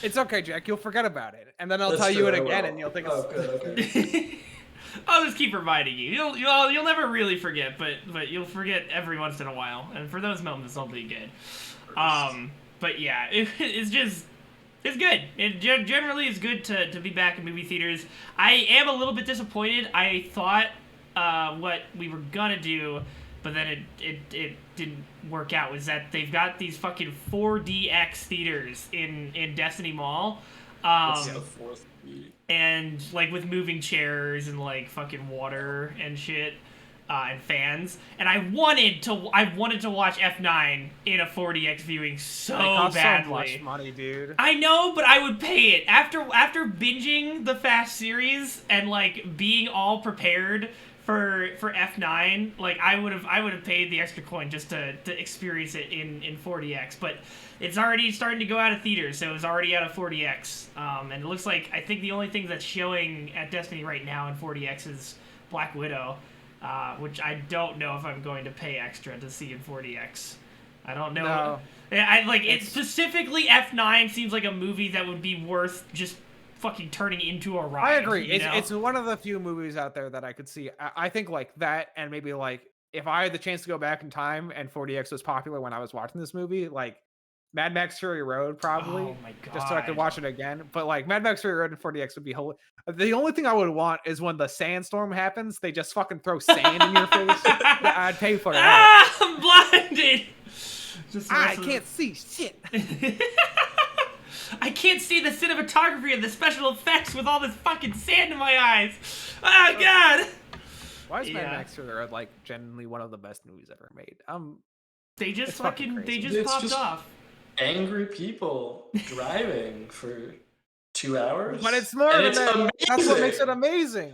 [SPEAKER 2] It's okay, Jack. You'll forget about it, and then I'll tell you it again, and you'll think it's
[SPEAKER 3] okay.
[SPEAKER 1] I'll just keep reminding you. You'll never really forget, but you'll forget every once in a while, and for those moments, they'll be good. But yeah, it's good. It generally is good to be back in movie theaters. I am a little bit disappointed. I thought what we were gonna do, but then it didn't work out, was that they've got these fucking 4DX theaters in Destiny Mall. And like with moving chairs and like fucking water and shit. And fans, and I wanted to watch F9 in a 4DX viewing so badly.
[SPEAKER 2] So much money, dude.
[SPEAKER 1] I know, but I would pay it after binging the Fast series and like being all prepared for F9. Like I would have paid the extra coin just to experience it in 4DX. But it's already starting to go out of theaters, so it's already out of 4DX. And it looks like, I think the only thing that's showing at Destiny right now in 4DX is Black Widow. Which I don't know if I'm going to pay extra to see in 4DX. I don't know.
[SPEAKER 2] No.
[SPEAKER 1] It specifically F9 seems like a movie that would be worth just fucking turning into a ride.
[SPEAKER 2] I agree.
[SPEAKER 1] You know?
[SPEAKER 2] It's one of the few movies out there that I could see. I think like that, and maybe like if I had the chance to go back in time and 4DX was popular when I was watching this movie, like Mad Max Fury Road probably.
[SPEAKER 1] Oh my God.
[SPEAKER 2] Just so I could watch it again. But like Mad Max Fury Road and 4DX would be whole. The only thing I would want is when the sandstorm happens, they just fucking throw sand in your face. I'd pay for that.
[SPEAKER 1] I'm blinded.
[SPEAKER 2] I can't see shit.
[SPEAKER 1] I can't see the cinematography and the special effects with all this fucking sand in my eyes. Oh God.
[SPEAKER 2] Why is Mad
[SPEAKER 1] Yeah.
[SPEAKER 2] Max Fury Road like genuinely one of the best movies ever made?
[SPEAKER 1] They just
[SPEAKER 2] It's fucking
[SPEAKER 1] fucking, they
[SPEAKER 2] crazy.
[SPEAKER 1] just
[SPEAKER 3] It's
[SPEAKER 1] popped
[SPEAKER 3] just-
[SPEAKER 1] off.
[SPEAKER 3] Angry people driving for 2 hours.
[SPEAKER 2] But it's more
[SPEAKER 3] and
[SPEAKER 2] than
[SPEAKER 3] it's
[SPEAKER 2] that.
[SPEAKER 3] amazing.
[SPEAKER 2] That's what makes it amazing.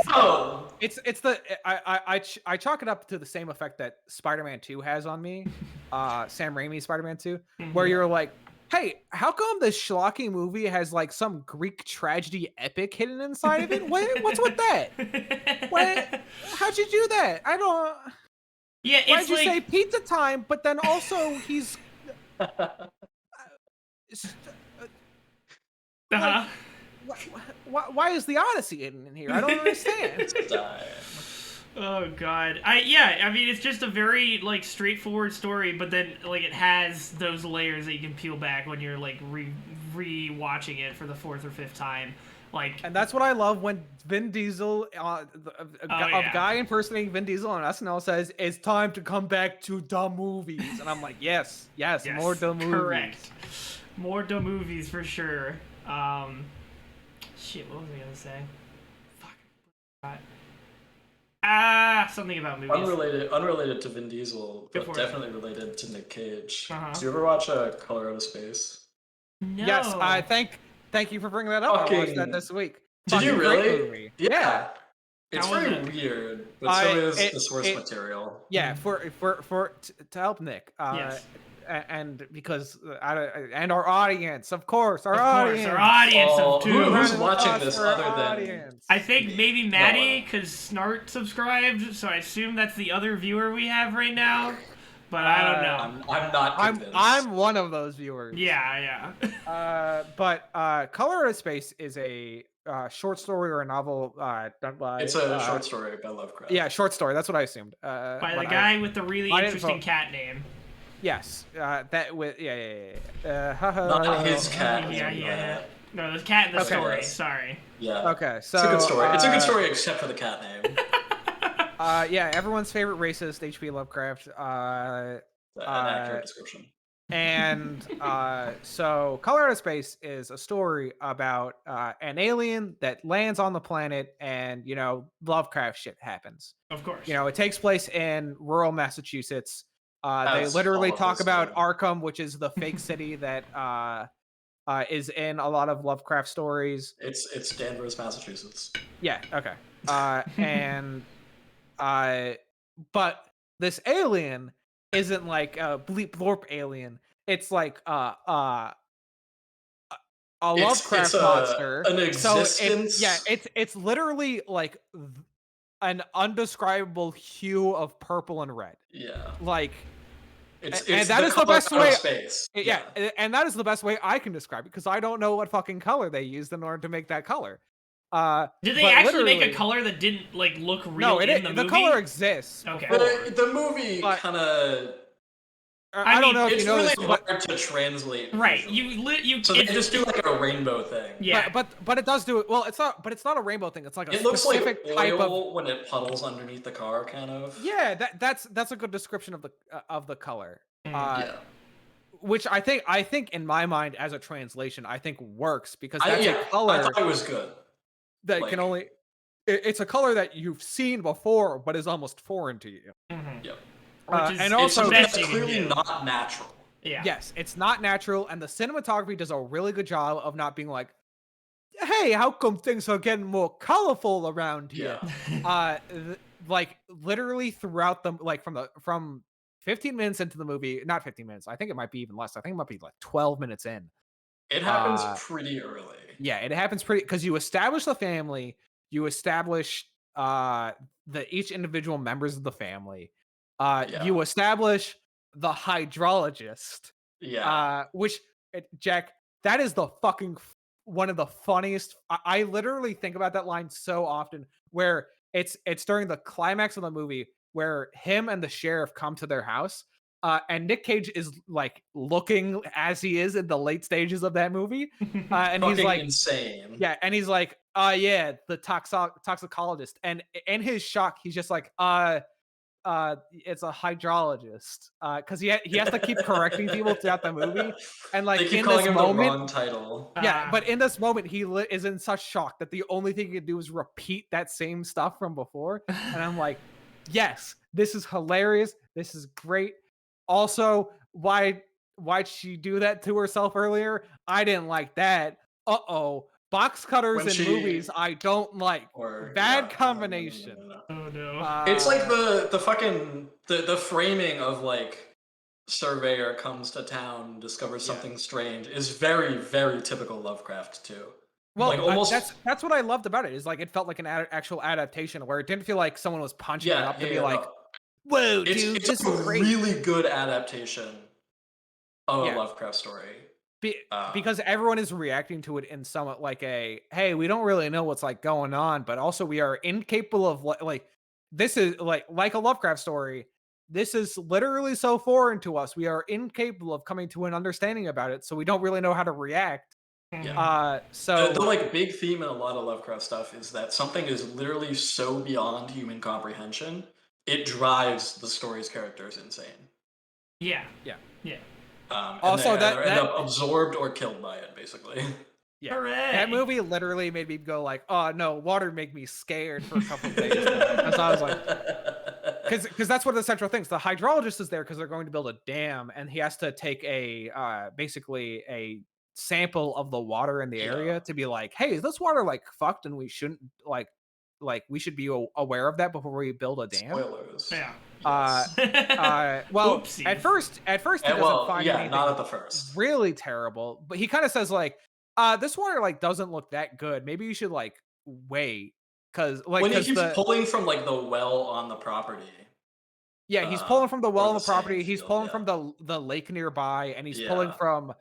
[SPEAKER 3] No.
[SPEAKER 2] It's the I chalk it up to the same effect that Spider-Man 2 has on me, Sam Raimi's Spider-Man 2, where you're like, hey, how come this schlocky movie has like some Greek tragedy epic hidden inside of it? What's with that? How'd you do that? I don't.
[SPEAKER 1] Yeah,
[SPEAKER 2] Why'd
[SPEAKER 1] it's
[SPEAKER 2] you
[SPEAKER 1] like
[SPEAKER 2] say pizza time? But then also he's.
[SPEAKER 1] uh-huh.
[SPEAKER 2] Why is the Odyssey in here? I don't understand.
[SPEAKER 1] Oh god. I mean it's just a very like straightforward story, but then like it has those layers that you can peel back when you're like re-watching it for the 4th or 5th time. Like,
[SPEAKER 2] And that's what I love when Vin Diesel, a guy impersonating Vin Diesel on SNL says, "It's time to come back to the movies," and I'm like, yes, more the movies.
[SPEAKER 1] Correct. More the movies for sure. Shit, what was I gonna say? Fuck. Something about movies.
[SPEAKER 3] Unrelated to Vin Diesel,
[SPEAKER 1] Go
[SPEAKER 3] but
[SPEAKER 1] for it.
[SPEAKER 3] definitely related to Nick Cage.
[SPEAKER 1] Uh-huh.
[SPEAKER 3] Did you ever watch Color Out of Space?
[SPEAKER 1] No.
[SPEAKER 2] Yes, I thank you for bringing that up. I watched that
[SPEAKER 3] Fucking-
[SPEAKER 2] this week.
[SPEAKER 3] Did you
[SPEAKER 2] Fucking great
[SPEAKER 3] really?
[SPEAKER 2] movie.
[SPEAKER 3] Yeah. It's
[SPEAKER 1] How was
[SPEAKER 3] very
[SPEAKER 1] it?
[SPEAKER 3] weird, but so is the source
[SPEAKER 2] it-
[SPEAKER 3] material.
[SPEAKER 2] Yeah, to help Nick.
[SPEAKER 1] Yes.
[SPEAKER 2] And because and our audience, of course, our
[SPEAKER 1] Of course,
[SPEAKER 2] audience.
[SPEAKER 1] our audience
[SPEAKER 3] Oh,
[SPEAKER 1] of
[SPEAKER 3] who-
[SPEAKER 1] two.
[SPEAKER 3] who's
[SPEAKER 2] Round of
[SPEAKER 3] watching
[SPEAKER 2] applause
[SPEAKER 3] this
[SPEAKER 2] for our
[SPEAKER 3] other than-
[SPEAKER 2] audience.
[SPEAKER 1] I think maybe
[SPEAKER 3] No,
[SPEAKER 1] Maddie, because Snart subscribed, so I assume that's the other viewer we have right now. But I don't know.
[SPEAKER 3] I'm not convinced.
[SPEAKER 2] I'm one of those viewers.
[SPEAKER 1] Yeah.
[SPEAKER 2] But Color Out of Space is a short story or a novel done by.
[SPEAKER 3] It's a short story by Lovecraft.
[SPEAKER 2] Yeah, short story. That's what I assumed.
[SPEAKER 1] By the guy with the really
[SPEAKER 2] I didn't
[SPEAKER 1] interesting
[SPEAKER 2] vote.
[SPEAKER 1] cat name.
[SPEAKER 2] Yes, that with
[SPEAKER 3] Not his cat.
[SPEAKER 1] Yeah. No, the cat in the
[SPEAKER 2] Okay.
[SPEAKER 1] story. Sorry.
[SPEAKER 3] Yeah.
[SPEAKER 2] Okay, so
[SPEAKER 3] It's a good story. It's a good story except for the cat name.
[SPEAKER 2] Yeah, everyone's favorite racist, H.P. Lovecraft.
[SPEAKER 3] An accurate description.
[SPEAKER 2] And so Color Out of Space is a story about an alien that lands on the planet, and Lovecraft shit happens.
[SPEAKER 1] Of course.
[SPEAKER 2] It takes place in rural Massachusetts. They
[SPEAKER 3] That's
[SPEAKER 2] literally
[SPEAKER 3] all of
[SPEAKER 2] talk
[SPEAKER 3] this
[SPEAKER 2] about
[SPEAKER 3] story.
[SPEAKER 2] Arkham, which is the fake city that is in a lot of Lovecraft stories.
[SPEAKER 3] It's Danvers, Massachusetts.
[SPEAKER 2] Yeah, okay. But this alien isn't like a bleep blorp alien. It's like a Lovecraft monster.
[SPEAKER 3] An existence.
[SPEAKER 2] It's literally like an undescribable hue of purple and red.
[SPEAKER 3] Yeah.
[SPEAKER 2] Like,
[SPEAKER 3] It's
[SPEAKER 2] and that is the
[SPEAKER 3] color
[SPEAKER 2] best
[SPEAKER 3] out of
[SPEAKER 2] way.
[SPEAKER 3] Space.
[SPEAKER 2] Yeah, and that is the best way I can describe it, because I don't know what fucking color they used in order to make that color.
[SPEAKER 1] Did they
[SPEAKER 2] but
[SPEAKER 1] actually make a
[SPEAKER 2] literally-
[SPEAKER 1] color that didn't like look real
[SPEAKER 2] No,
[SPEAKER 1] in the movie?
[SPEAKER 2] the color exists.
[SPEAKER 1] Okay.
[SPEAKER 2] before.
[SPEAKER 3] The movie
[SPEAKER 2] But-
[SPEAKER 3] kind of.
[SPEAKER 2] I don't
[SPEAKER 1] mean,
[SPEAKER 2] know if
[SPEAKER 3] It's
[SPEAKER 2] you know
[SPEAKER 3] really
[SPEAKER 2] this, but
[SPEAKER 3] hard to translate.
[SPEAKER 1] Right.
[SPEAKER 3] visually. So they
[SPEAKER 1] it's-
[SPEAKER 3] just do like a rainbow thing.
[SPEAKER 1] Yeah.
[SPEAKER 2] but it does do it. Well, it's not. But it's not a rainbow thing. It's like a
[SPEAKER 3] It looks like
[SPEAKER 2] specific
[SPEAKER 3] oil
[SPEAKER 2] type of.
[SPEAKER 3] when it puddles underneath the car, kind of.
[SPEAKER 2] Yeah, that's a good description of the color.
[SPEAKER 3] Yeah.
[SPEAKER 2] Which I think in my mind as a translation, I think works, because
[SPEAKER 3] I
[SPEAKER 2] that's a color
[SPEAKER 3] thought it was good.
[SPEAKER 2] that
[SPEAKER 3] like-
[SPEAKER 2] can only. It's a color that you've seen before, but is almost foreign to you.
[SPEAKER 1] Mhm.
[SPEAKER 3] Yep.
[SPEAKER 1] Which is
[SPEAKER 2] and
[SPEAKER 3] It's
[SPEAKER 2] also-
[SPEAKER 3] something
[SPEAKER 1] best
[SPEAKER 3] that's
[SPEAKER 1] you can
[SPEAKER 3] clearly
[SPEAKER 1] do.
[SPEAKER 3] not natural.
[SPEAKER 1] Yeah.
[SPEAKER 2] Yes, it's not natural, and the cinematography does a really good job of not being like, "Hey, how come things are getting more colorful around here?"
[SPEAKER 3] Yeah.
[SPEAKER 2] Like literally throughout the from 15 minutes into the movie, not 15 minutes. I think it might be even less. I think it might be like 12 minutes in.
[SPEAKER 3] It happens pretty early.
[SPEAKER 2] Yeah, it happens pretty, because you establish the family, you establish each individual members of the family. You establish the hydrologist.
[SPEAKER 3] Yeah.
[SPEAKER 2] Which Jack, that is the fucking one of the funniest. I literally think about that line so often, where it's during the climax of the movie where him and the sheriff come to their house, and Nick Cage is like looking as he is in the late stages of that movie, and he's
[SPEAKER 3] Fucking
[SPEAKER 2] like,
[SPEAKER 3] insane.
[SPEAKER 2] yeah, and he's like, yeah, the toxicologist, and in his shock, he's just like, it's a hydrologist. Because he has to keep correcting people throughout the movie, and like
[SPEAKER 3] They keep
[SPEAKER 2] in
[SPEAKER 3] calling
[SPEAKER 2] this
[SPEAKER 3] him
[SPEAKER 2] moment,
[SPEAKER 3] the wrong title.
[SPEAKER 2] yeah, but in this moment, he is in such shock that the only thing he can do is repeat that same stuff from before. And I'm like, yes, this is hilarious. This is great. Also, why'd she do that to herself earlier? I didn't like that. Uh-oh. Box cutters
[SPEAKER 3] When
[SPEAKER 2] in movies, I don't like.
[SPEAKER 3] Or
[SPEAKER 2] Bad
[SPEAKER 3] yeah,
[SPEAKER 2] combination.
[SPEAKER 3] no.
[SPEAKER 1] Oh no.
[SPEAKER 3] It's like the fucking the framing of like surveyor comes to town, discovers something strange is very, very typical Lovecraft too.
[SPEAKER 2] Well,
[SPEAKER 3] Like almost
[SPEAKER 2] that's what I loved about it. Is like it felt like an actual adaptation where it didn't feel like someone was punching it up to be like,
[SPEAKER 3] no.
[SPEAKER 2] "Whoa,
[SPEAKER 3] It's
[SPEAKER 2] dude,
[SPEAKER 3] it's
[SPEAKER 2] this
[SPEAKER 3] a
[SPEAKER 2] is great."
[SPEAKER 3] really good adaptation of
[SPEAKER 2] Yeah.
[SPEAKER 3] a Lovecraft story.
[SPEAKER 2] Because everyone is reacting to it in somewhat like a, hey, we don't really know what's like going on, but also we are incapable of like this is like a Lovecraft story. This is literally so foreign to us. We are incapable of coming to an understanding about it, so we don't really know how to react.
[SPEAKER 3] Yeah.
[SPEAKER 2] So
[SPEAKER 3] The like big theme in a lot of Lovecraft stuff is that something is literally so beyond human comprehension, it drives the story's characters insane.
[SPEAKER 1] Yeah.
[SPEAKER 2] Yeah.
[SPEAKER 1] Yeah.
[SPEAKER 3] And
[SPEAKER 2] Also,
[SPEAKER 3] they either end up absorbed or killed by it, basically.
[SPEAKER 2] yeah,
[SPEAKER 1] Hooray.
[SPEAKER 2] that movie literally made me go like, oh no, water make me scared for a couple of days. Because I was like, because that's what the central thing is. The hydrologist is there because they're going to build a dam, and he has to take a basically a sample of the water in the area to be like, hey, is this water like fucked, and we shouldn't like we should be aware of that before we build a dam.
[SPEAKER 3] Spoilers.
[SPEAKER 1] Yeah.
[SPEAKER 2] Well,
[SPEAKER 1] Oopsies.
[SPEAKER 2] at first he doesn't find anything
[SPEAKER 3] not at the first.
[SPEAKER 2] really terrible, but he kind of says like, this water like doesn't look that good. Maybe you should like wait, because like
[SPEAKER 3] When he keeps
[SPEAKER 2] the
[SPEAKER 3] pulling from like the well on the property.
[SPEAKER 2] yeah, he's pulling from the well
[SPEAKER 3] or
[SPEAKER 2] on the
[SPEAKER 3] the
[SPEAKER 2] property.
[SPEAKER 3] sand
[SPEAKER 2] He's
[SPEAKER 3] field,
[SPEAKER 2] pulling
[SPEAKER 3] yeah.
[SPEAKER 2] from the lake nearby, and he's pulling
[SPEAKER 3] Yeah.
[SPEAKER 2] from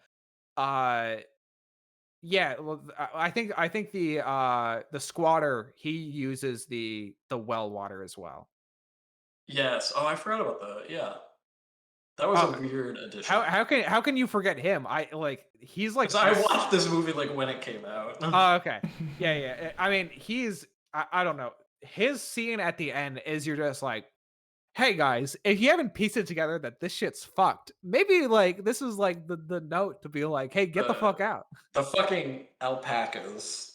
[SPEAKER 2] yeah. Well, I think the squatter, he uses the well water as well.
[SPEAKER 3] Yes. Oh, I forgot about that. Yeah. That was a weird addition.
[SPEAKER 2] How can you forget him? He's like,
[SPEAKER 3] I watched this movie like when it came out.
[SPEAKER 2] Oh, okay. Yeah. I mean, I don't know. His scene at the end is you're just like, hey guys, if you haven't pieced it together that this shit's fucked, maybe like this is like the note to be like, hey, get the fuck out.
[SPEAKER 3] The fucking alpacas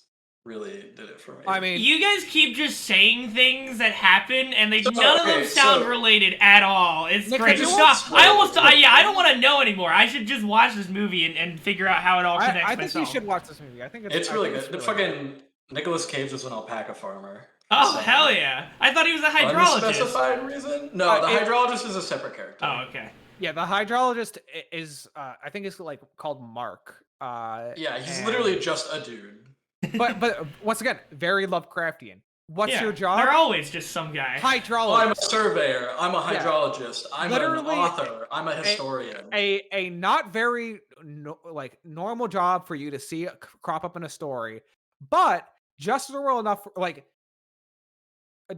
[SPEAKER 3] really did it for me.
[SPEAKER 2] I mean,
[SPEAKER 1] You guys keep just saying things that happen, and none of them sound related at all. It's
[SPEAKER 2] Nick,
[SPEAKER 1] great.
[SPEAKER 2] have you
[SPEAKER 1] Stop.
[SPEAKER 2] watched-
[SPEAKER 1] I don't want to know anymore. I should just watch this movie and figure out how it all connects.
[SPEAKER 2] I think you should watch this movie. I think
[SPEAKER 3] it's really good.
[SPEAKER 2] Really
[SPEAKER 3] fucking Nicolas Cage was an alpaca farmer.
[SPEAKER 1] Oh,
[SPEAKER 3] So-
[SPEAKER 1] hell yeah. I thought he was a hydrologist.
[SPEAKER 3] Unspecified reason? No, the hydrologist is a separate character.
[SPEAKER 1] Oh, okay.
[SPEAKER 2] Yeah, the hydrologist is I think it's like called Mark.
[SPEAKER 3] Yeah, he's literally just a dude.
[SPEAKER 2] but once again, very Lovecraftian. What's your job?
[SPEAKER 1] They're always just some guy.
[SPEAKER 2] Hydrologist.
[SPEAKER 3] Oh, I'm a surveyor. I'm a hydrologist. I'm
[SPEAKER 2] Literally,
[SPEAKER 3] an author. I'm a historian.
[SPEAKER 2] A not very normal job for you to see crop up in a story, but just normal enough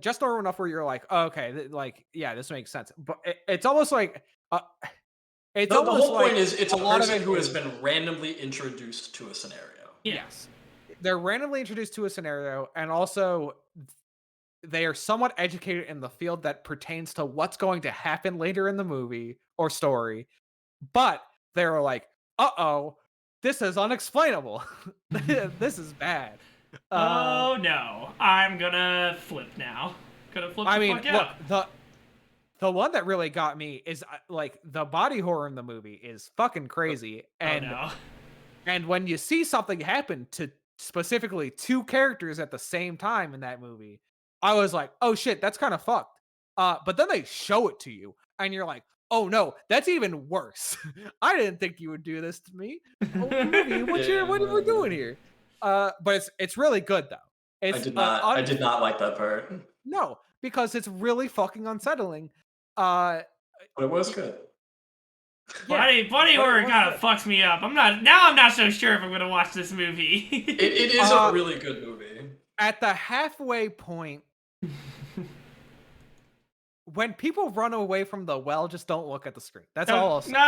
[SPEAKER 2] just normal enough where you're like, oh, okay, yeah, this makes sense. But it's almost like it's
[SPEAKER 3] The
[SPEAKER 2] almost
[SPEAKER 3] whole
[SPEAKER 2] like
[SPEAKER 3] point is it's a
[SPEAKER 2] lot of
[SPEAKER 3] person
[SPEAKER 2] it
[SPEAKER 3] who has
[SPEAKER 2] is-
[SPEAKER 3] been randomly introduced to a scenario.
[SPEAKER 2] Yes. They're randomly introduced to a scenario, and also they are somewhat educated in the field that pertains to what's going to happen later in the movie or story. But they're like, uh-oh, this is unexplainable. This is bad.
[SPEAKER 1] Oh no. I'm gonna flip now. Gonna flip the fuck out.
[SPEAKER 2] Look, the one that really got me is like the body horror in the movie is fucking crazy. And
[SPEAKER 1] oh no.
[SPEAKER 2] and when you see something happen to specifically two characters at the same time in that movie, I was like, oh shit, that's kind of fucked. But then they show it to you, and you're like, oh no, that's even worse. I didn't think you would do this to me. Oh, movie, what are we doing here? But it's really good though. It's,
[SPEAKER 3] I did not like that part.
[SPEAKER 2] No, because it's really fucking unsettling.
[SPEAKER 3] But it was good.
[SPEAKER 1] Body horror kind of fucks me up. I'm not so sure if I'm gonna watch this movie.
[SPEAKER 3] It is a really good movie.
[SPEAKER 2] At the halfway point, when people run away from the well, just don't look at the screen. That's all I'll say.
[SPEAKER 1] All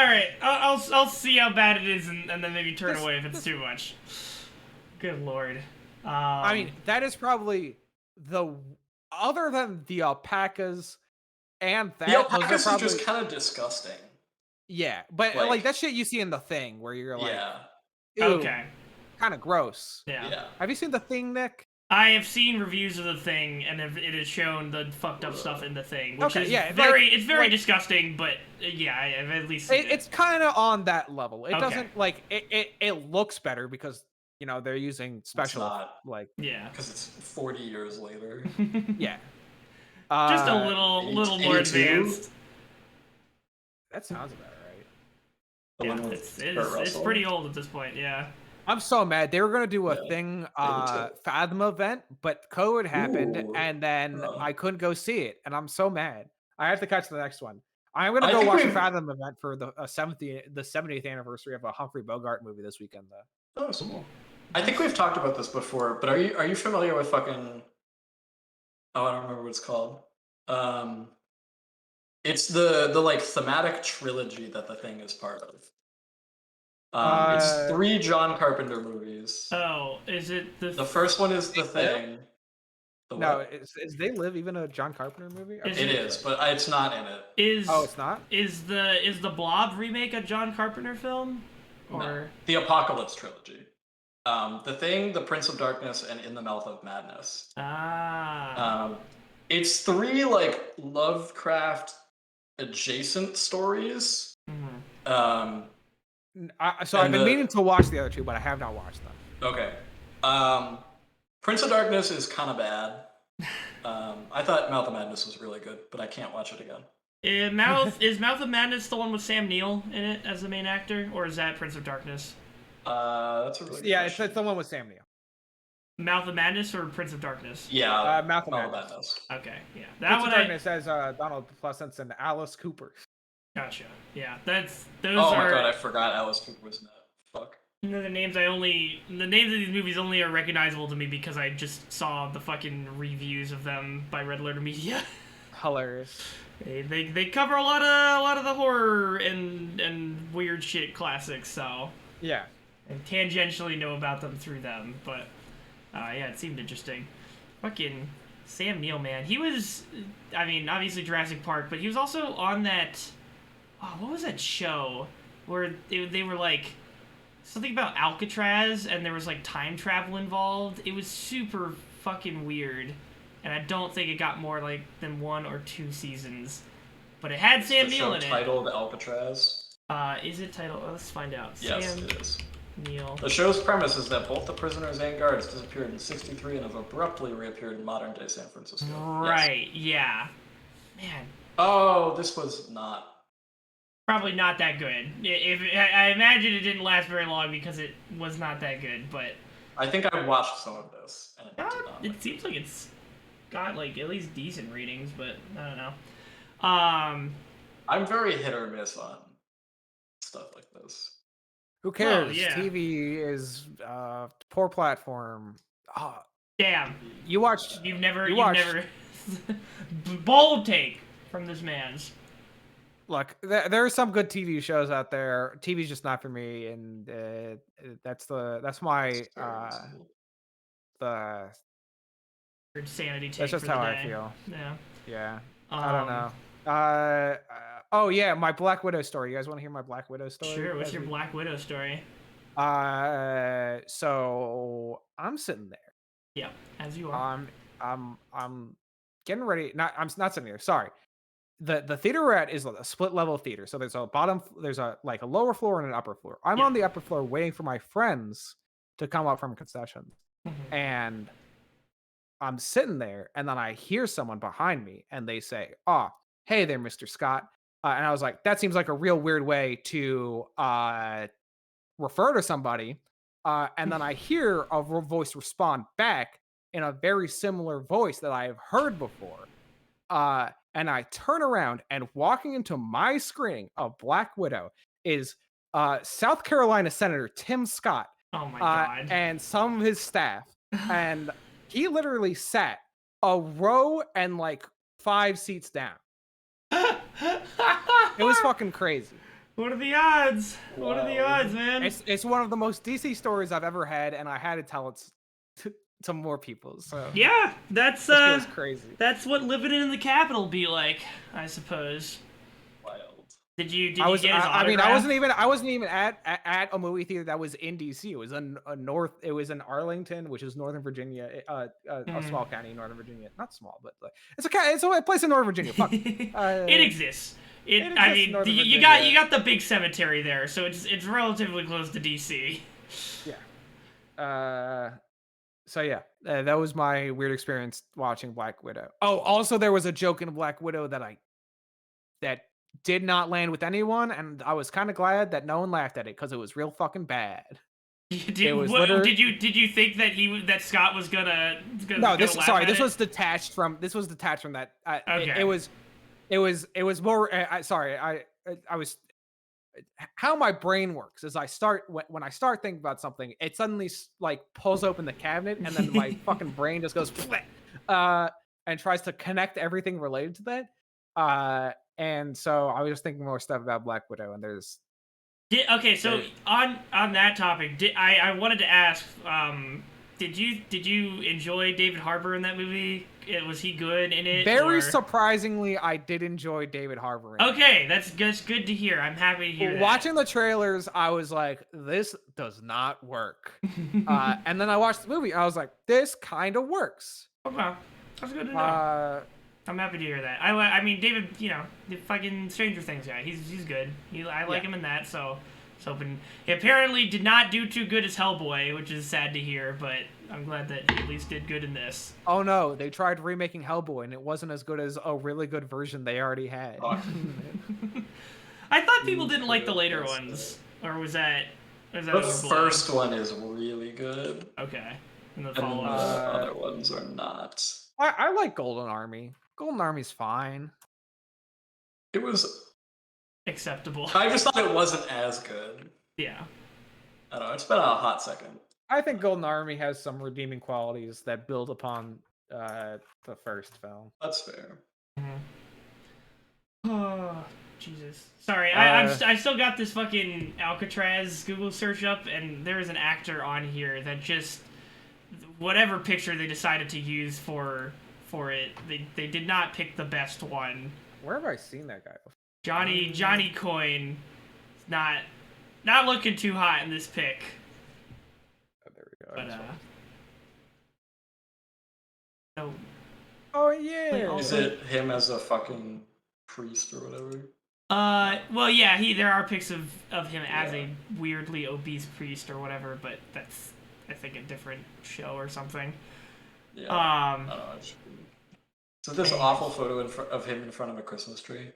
[SPEAKER 1] right. I'll see how bad it is, and then maybe turn away if it's too much. Good lord.
[SPEAKER 2] I mean, that is probably other than the alpacas and
[SPEAKER 3] The
[SPEAKER 2] that those are
[SPEAKER 3] alpacas is
[SPEAKER 2] probably
[SPEAKER 3] just kind of disgusting.
[SPEAKER 2] yeah, but
[SPEAKER 3] Like-
[SPEAKER 2] like that shit you see in The Thing where you're like,
[SPEAKER 3] Yeah.
[SPEAKER 2] ew,
[SPEAKER 1] Okay.
[SPEAKER 2] kind of gross.
[SPEAKER 1] Yeah.
[SPEAKER 3] Yeah.
[SPEAKER 2] Have you seen The Thing, Nick?
[SPEAKER 1] I have seen reviews of The Thing, and it has shown the fucked up stuff in The Thing, which
[SPEAKER 2] Okay,
[SPEAKER 1] is
[SPEAKER 2] yeah,
[SPEAKER 1] very
[SPEAKER 2] like-
[SPEAKER 1] disgusting. But yeah, I've at least seen
[SPEAKER 2] It's kind of on that level. It
[SPEAKER 1] Okay.
[SPEAKER 2] doesn't like it looks better because they're using special
[SPEAKER 3] not.
[SPEAKER 2] like
[SPEAKER 1] Yeah.
[SPEAKER 3] Because it's 40 years later.
[SPEAKER 2] yeah.
[SPEAKER 1] Just a
[SPEAKER 2] Uh,
[SPEAKER 1] little more
[SPEAKER 3] 82?
[SPEAKER 1] advanced.
[SPEAKER 2] That sounds about right.
[SPEAKER 3] The
[SPEAKER 1] Yeah,
[SPEAKER 3] one with
[SPEAKER 1] it's
[SPEAKER 3] Kurt
[SPEAKER 1] it's
[SPEAKER 3] Russell?
[SPEAKER 1] pretty old at this point. Yeah.
[SPEAKER 2] I'm so mad. They were gonna do a
[SPEAKER 3] Yeah,
[SPEAKER 2] thing,
[SPEAKER 3] too.
[SPEAKER 2] Fathom event, but COVID happened,
[SPEAKER 3] Ooh.
[SPEAKER 2] and then
[SPEAKER 3] Oh.
[SPEAKER 2] I couldn't go see it, and I'm so mad. I have to catch the next one. I'm gonna
[SPEAKER 3] I
[SPEAKER 2] go
[SPEAKER 3] think
[SPEAKER 2] watch the
[SPEAKER 3] we've-
[SPEAKER 2] Fathom event for the 70th anniversary of a Humphrey Bogart movie this weekend, though.
[SPEAKER 3] Oh, so cool. I think we've talked about this before, but are you familiar with fucking? Oh, I don't remember what it's called. It's the like thematic trilogy that the thing is part of. It's 3 John Carpenter movies.
[SPEAKER 1] Oh, is it
[SPEAKER 3] The first one is The Thing. The
[SPEAKER 2] No,
[SPEAKER 3] what?
[SPEAKER 2] is They Live even a John Carpenter movie?
[SPEAKER 1] Is
[SPEAKER 3] It is, but it's not in it.
[SPEAKER 1] Is
[SPEAKER 2] It's not.
[SPEAKER 1] is the Blob remake a John Carpenter film?
[SPEAKER 3] No.
[SPEAKER 1] Or
[SPEAKER 3] The Apocalypse trilogy. The Thing, The Prince of Darkness, and In the Mouth of Madness. It's 3 like Lovecraft adjacent stories.
[SPEAKER 1] Mhm.
[SPEAKER 2] So I've
[SPEAKER 3] And
[SPEAKER 2] been meaning to watch the other 2, but I have not watched them.
[SPEAKER 3] Okay. Prince of Darkness is kind of bad. I thought Mouth of Madness was really good, but I can't watch it again.
[SPEAKER 1] Is Mouth of Madness the one with Sam Neill in it as the main actor, or is that Prince of Darkness?
[SPEAKER 3] That's a really good
[SPEAKER 2] Yeah, it's
[SPEAKER 3] question.
[SPEAKER 2] the one with Sam Neill.
[SPEAKER 1] Mouth of Madness or Prince of Darkness?
[SPEAKER 3] Yeah,
[SPEAKER 2] Mouth of
[SPEAKER 3] Mouth
[SPEAKER 2] Madness.
[SPEAKER 1] Okay, yeah, that
[SPEAKER 2] Prince
[SPEAKER 1] one.
[SPEAKER 2] of Darkness has Donald Pleasence and Alice Cooper.
[SPEAKER 1] Gotcha. Yeah, those
[SPEAKER 3] Oh my
[SPEAKER 1] are
[SPEAKER 3] god, I forgot Alice Cooper was in that. Fuck.
[SPEAKER 1] the names the names of these movies only are recognizable to me because I just saw the fucking reviews of them by Red Letter Media.
[SPEAKER 2] Hilarious.
[SPEAKER 1] They cover a lot of the horror and weird shit classics, so
[SPEAKER 2] Yeah.
[SPEAKER 1] I tangentially know about them through them, but yeah, it seemed interesting. Fucking Sam Neill, man. He was, I mean, obviously Jurassic Park, but he was also on that, what was that show where they were like, something about Alcatraz and there was like time travel involved. It was super fucking weird, and I don't think it got more like than 1 or 2 seasons, but it had Sam
[SPEAKER 3] The
[SPEAKER 1] Neill
[SPEAKER 3] show
[SPEAKER 1] in it.
[SPEAKER 3] titled Alcatraz.
[SPEAKER 1] Is it titled? Let's find out.
[SPEAKER 3] Yes,
[SPEAKER 1] Sam
[SPEAKER 3] it is.
[SPEAKER 1] Neill.
[SPEAKER 3] The show's premise is that both the prisoners and guards disappeared in '63 and have abruptly reappeared in modern-day San Francisco. Yes.
[SPEAKER 1] Right, yeah. Man,
[SPEAKER 3] Oh, this was not.
[SPEAKER 1] probably not that good. I imagine it didn't last very long because it was not that good, but
[SPEAKER 3] I think I watched some of this, and it did not.
[SPEAKER 1] it seems like it's got like at least decent ratings, but I don't know.
[SPEAKER 3] I'm very hit or miss on stuff like this.
[SPEAKER 2] Who cares?
[SPEAKER 1] yeah.
[SPEAKER 2] TV is poor platform.
[SPEAKER 1] Damn,
[SPEAKER 2] You watched.
[SPEAKER 1] you've never
[SPEAKER 2] watched-
[SPEAKER 1] bold take from this man's.
[SPEAKER 2] Look, there are some good TV shows out there. TV's just not for me, and that's my
[SPEAKER 3] It's very reasonable.
[SPEAKER 2] the.
[SPEAKER 1] Insanity take
[SPEAKER 2] That's just
[SPEAKER 1] for the
[SPEAKER 2] how
[SPEAKER 1] day.
[SPEAKER 2] I feel.
[SPEAKER 1] Yeah.
[SPEAKER 2] Yeah, I don't know. Oh yeah, my Black Widow story. You guys want to hear my Black Widow story?
[SPEAKER 1] Sure. What's
[SPEAKER 2] As
[SPEAKER 1] your
[SPEAKER 2] we-
[SPEAKER 1] Black Widow story?
[SPEAKER 2] So I'm sitting there.
[SPEAKER 1] Yeah, as you are.
[SPEAKER 2] I'm getting ready. I'm not sitting here. Sorry. The theater we're at is a split level theater. So there's a like a lower floor and an upper floor. I'm
[SPEAKER 1] Yeah.
[SPEAKER 2] on the upper floor waiting for my friends to come up from concessions.
[SPEAKER 1] Mhm.
[SPEAKER 2] And I'm sitting there, and then I hear someone behind me, and they say, "Oh, hey there, Mr. Scott." And I was like, "That seems like a real weird way to refer to somebody." And then I hear a voice respond back in a very similar voice that I have heard before. And I turn around, and walking into my screening of Black Widow is South Carolina Senator Tim Scott
[SPEAKER 1] Oh my god.
[SPEAKER 2] and some of his staff. And he literally sat a row and like 5 seats down. It was fucking crazy.
[SPEAKER 1] What are the odds? What are the
[SPEAKER 3] Wow.
[SPEAKER 1] odds, man?
[SPEAKER 2] It's one of the most DC stories I've ever had, and I had to tell it to more people. So
[SPEAKER 1] Yeah, that's
[SPEAKER 2] this feels crazy.
[SPEAKER 1] that's what living in the capital be like, I suppose.
[SPEAKER 3] Wild.
[SPEAKER 1] Did you get his
[SPEAKER 2] I mean,
[SPEAKER 1] autograph?
[SPEAKER 2] I wasn't even at a movie theater that was in DC. It was in it was in Arlington, which is Northern Virginia, a small county in Northern Virginia. Not small, but like it's a place in Northern Virginia. Fuck.
[SPEAKER 1] It exists.
[SPEAKER 2] It
[SPEAKER 1] I
[SPEAKER 2] exists in
[SPEAKER 1] mean,
[SPEAKER 2] Northern
[SPEAKER 1] you
[SPEAKER 2] Virginia.
[SPEAKER 1] got the big cemetery there, so it's relatively close to DC.
[SPEAKER 2] Yeah. So yeah, that was my weird experience watching Black Widow. Oh, also there was a joke in Black Widow that did not land with anyone, and I was kind of glad that no one laughed at it because it was real fucking bad. It was literally...
[SPEAKER 1] Did you think that Scott was gonna
[SPEAKER 2] No, this
[SPEAKER 1] laugh
[SPEAKER 2] sorry,
[SPEAKER 1] at
[SPEAKER 2] this
[SPEAKER 1] it?
[SPEAKER 2] was detached from that.
[SPEAKER 1] Okay.
[SPEAKER 2] It was more. Sorry, I was. How my brain works is I start when I start thinking about something, it suddenly like pulls open the cabinet, and then my fucking brain just goes and tries to connect everything related to that. And so I was just thinking more stuff about Black Widow, and there's
[SPEAKER 1] Okay, so on that topic, I wanted to ask, did you enjoy David Harbour in that movie? Was he good in it?
[SPEAKER 2] Very surprisingly, I did enjoy David Harbour.
[SPEAKER 1] Okay, that's good to hear. I'm happy to hear that.
[SPEAKER 2] Watching the trailers, I was like, this does not work. And then I watched the movie, and I was like, this kind of works.
[SPEAKER 1] Okay, that's good to know. I'm happy to hear that. I mean, David, the fucking Stranger Things guy. He's good. I like him in that. So, hoping he apparently did not do too good as Hellboy, which is sad to hear. But I'm glad that he at least did good in this.
[SPEAKER 2] Oh no, they tried remaking Hellboy, and it wasn't as good as a really good version they already had.
[SPEAKER 1] I thought people didn't like the later ones, or was that?
[SPEAKER 3] The first one is really good.
[SPEAKER 1] Okay, and the
[SPEAKER 3] And the
[SPEAKER 1] follow-up.
[SPEAKER 3] other ones are not.
[SPEAKER 2] I like Golden Army. Golden Army's fine.
[SPEAKER 3] It was
[SPEAKER 1] acceptable.
[SPEAKER 3] I just thought it wasn't as good.
[SPEAKER 1] Yeah.
[SPEAKER 3] I don't know. It's been a hot second.
[SPEAKER 2] I think Golden Army has some redeeming qualities that build upon the first film.
[SPEAKER 3] That's fair.
[SPEAKER 1] Oh, Jesus. Sorry, I still got this fucking Alcatraz Google search up, and there is an actor on here that just whatever picture they decided to use for it, they did not pick the best one.
[SPEAKER 2] Where have I seen that guy before?
[SPEAKER 1] Johnny Coyne, not looking too hot in this pick.
[SPEAKER 2] Oh, there we go.
[SPEAKER 1] But
[SPEAKER 2] oh yeah.
[SPEAKER 3] Is it him as a fucking priest or whatever?
[SPEAKER 1] Well, yeah, there are pics of him as a weirdly obese priest or whatever, but that's I think a different show or something.
[SPEAKER 3] Yeah. I don't know. So this awful photo of him in front of a Christmas tree.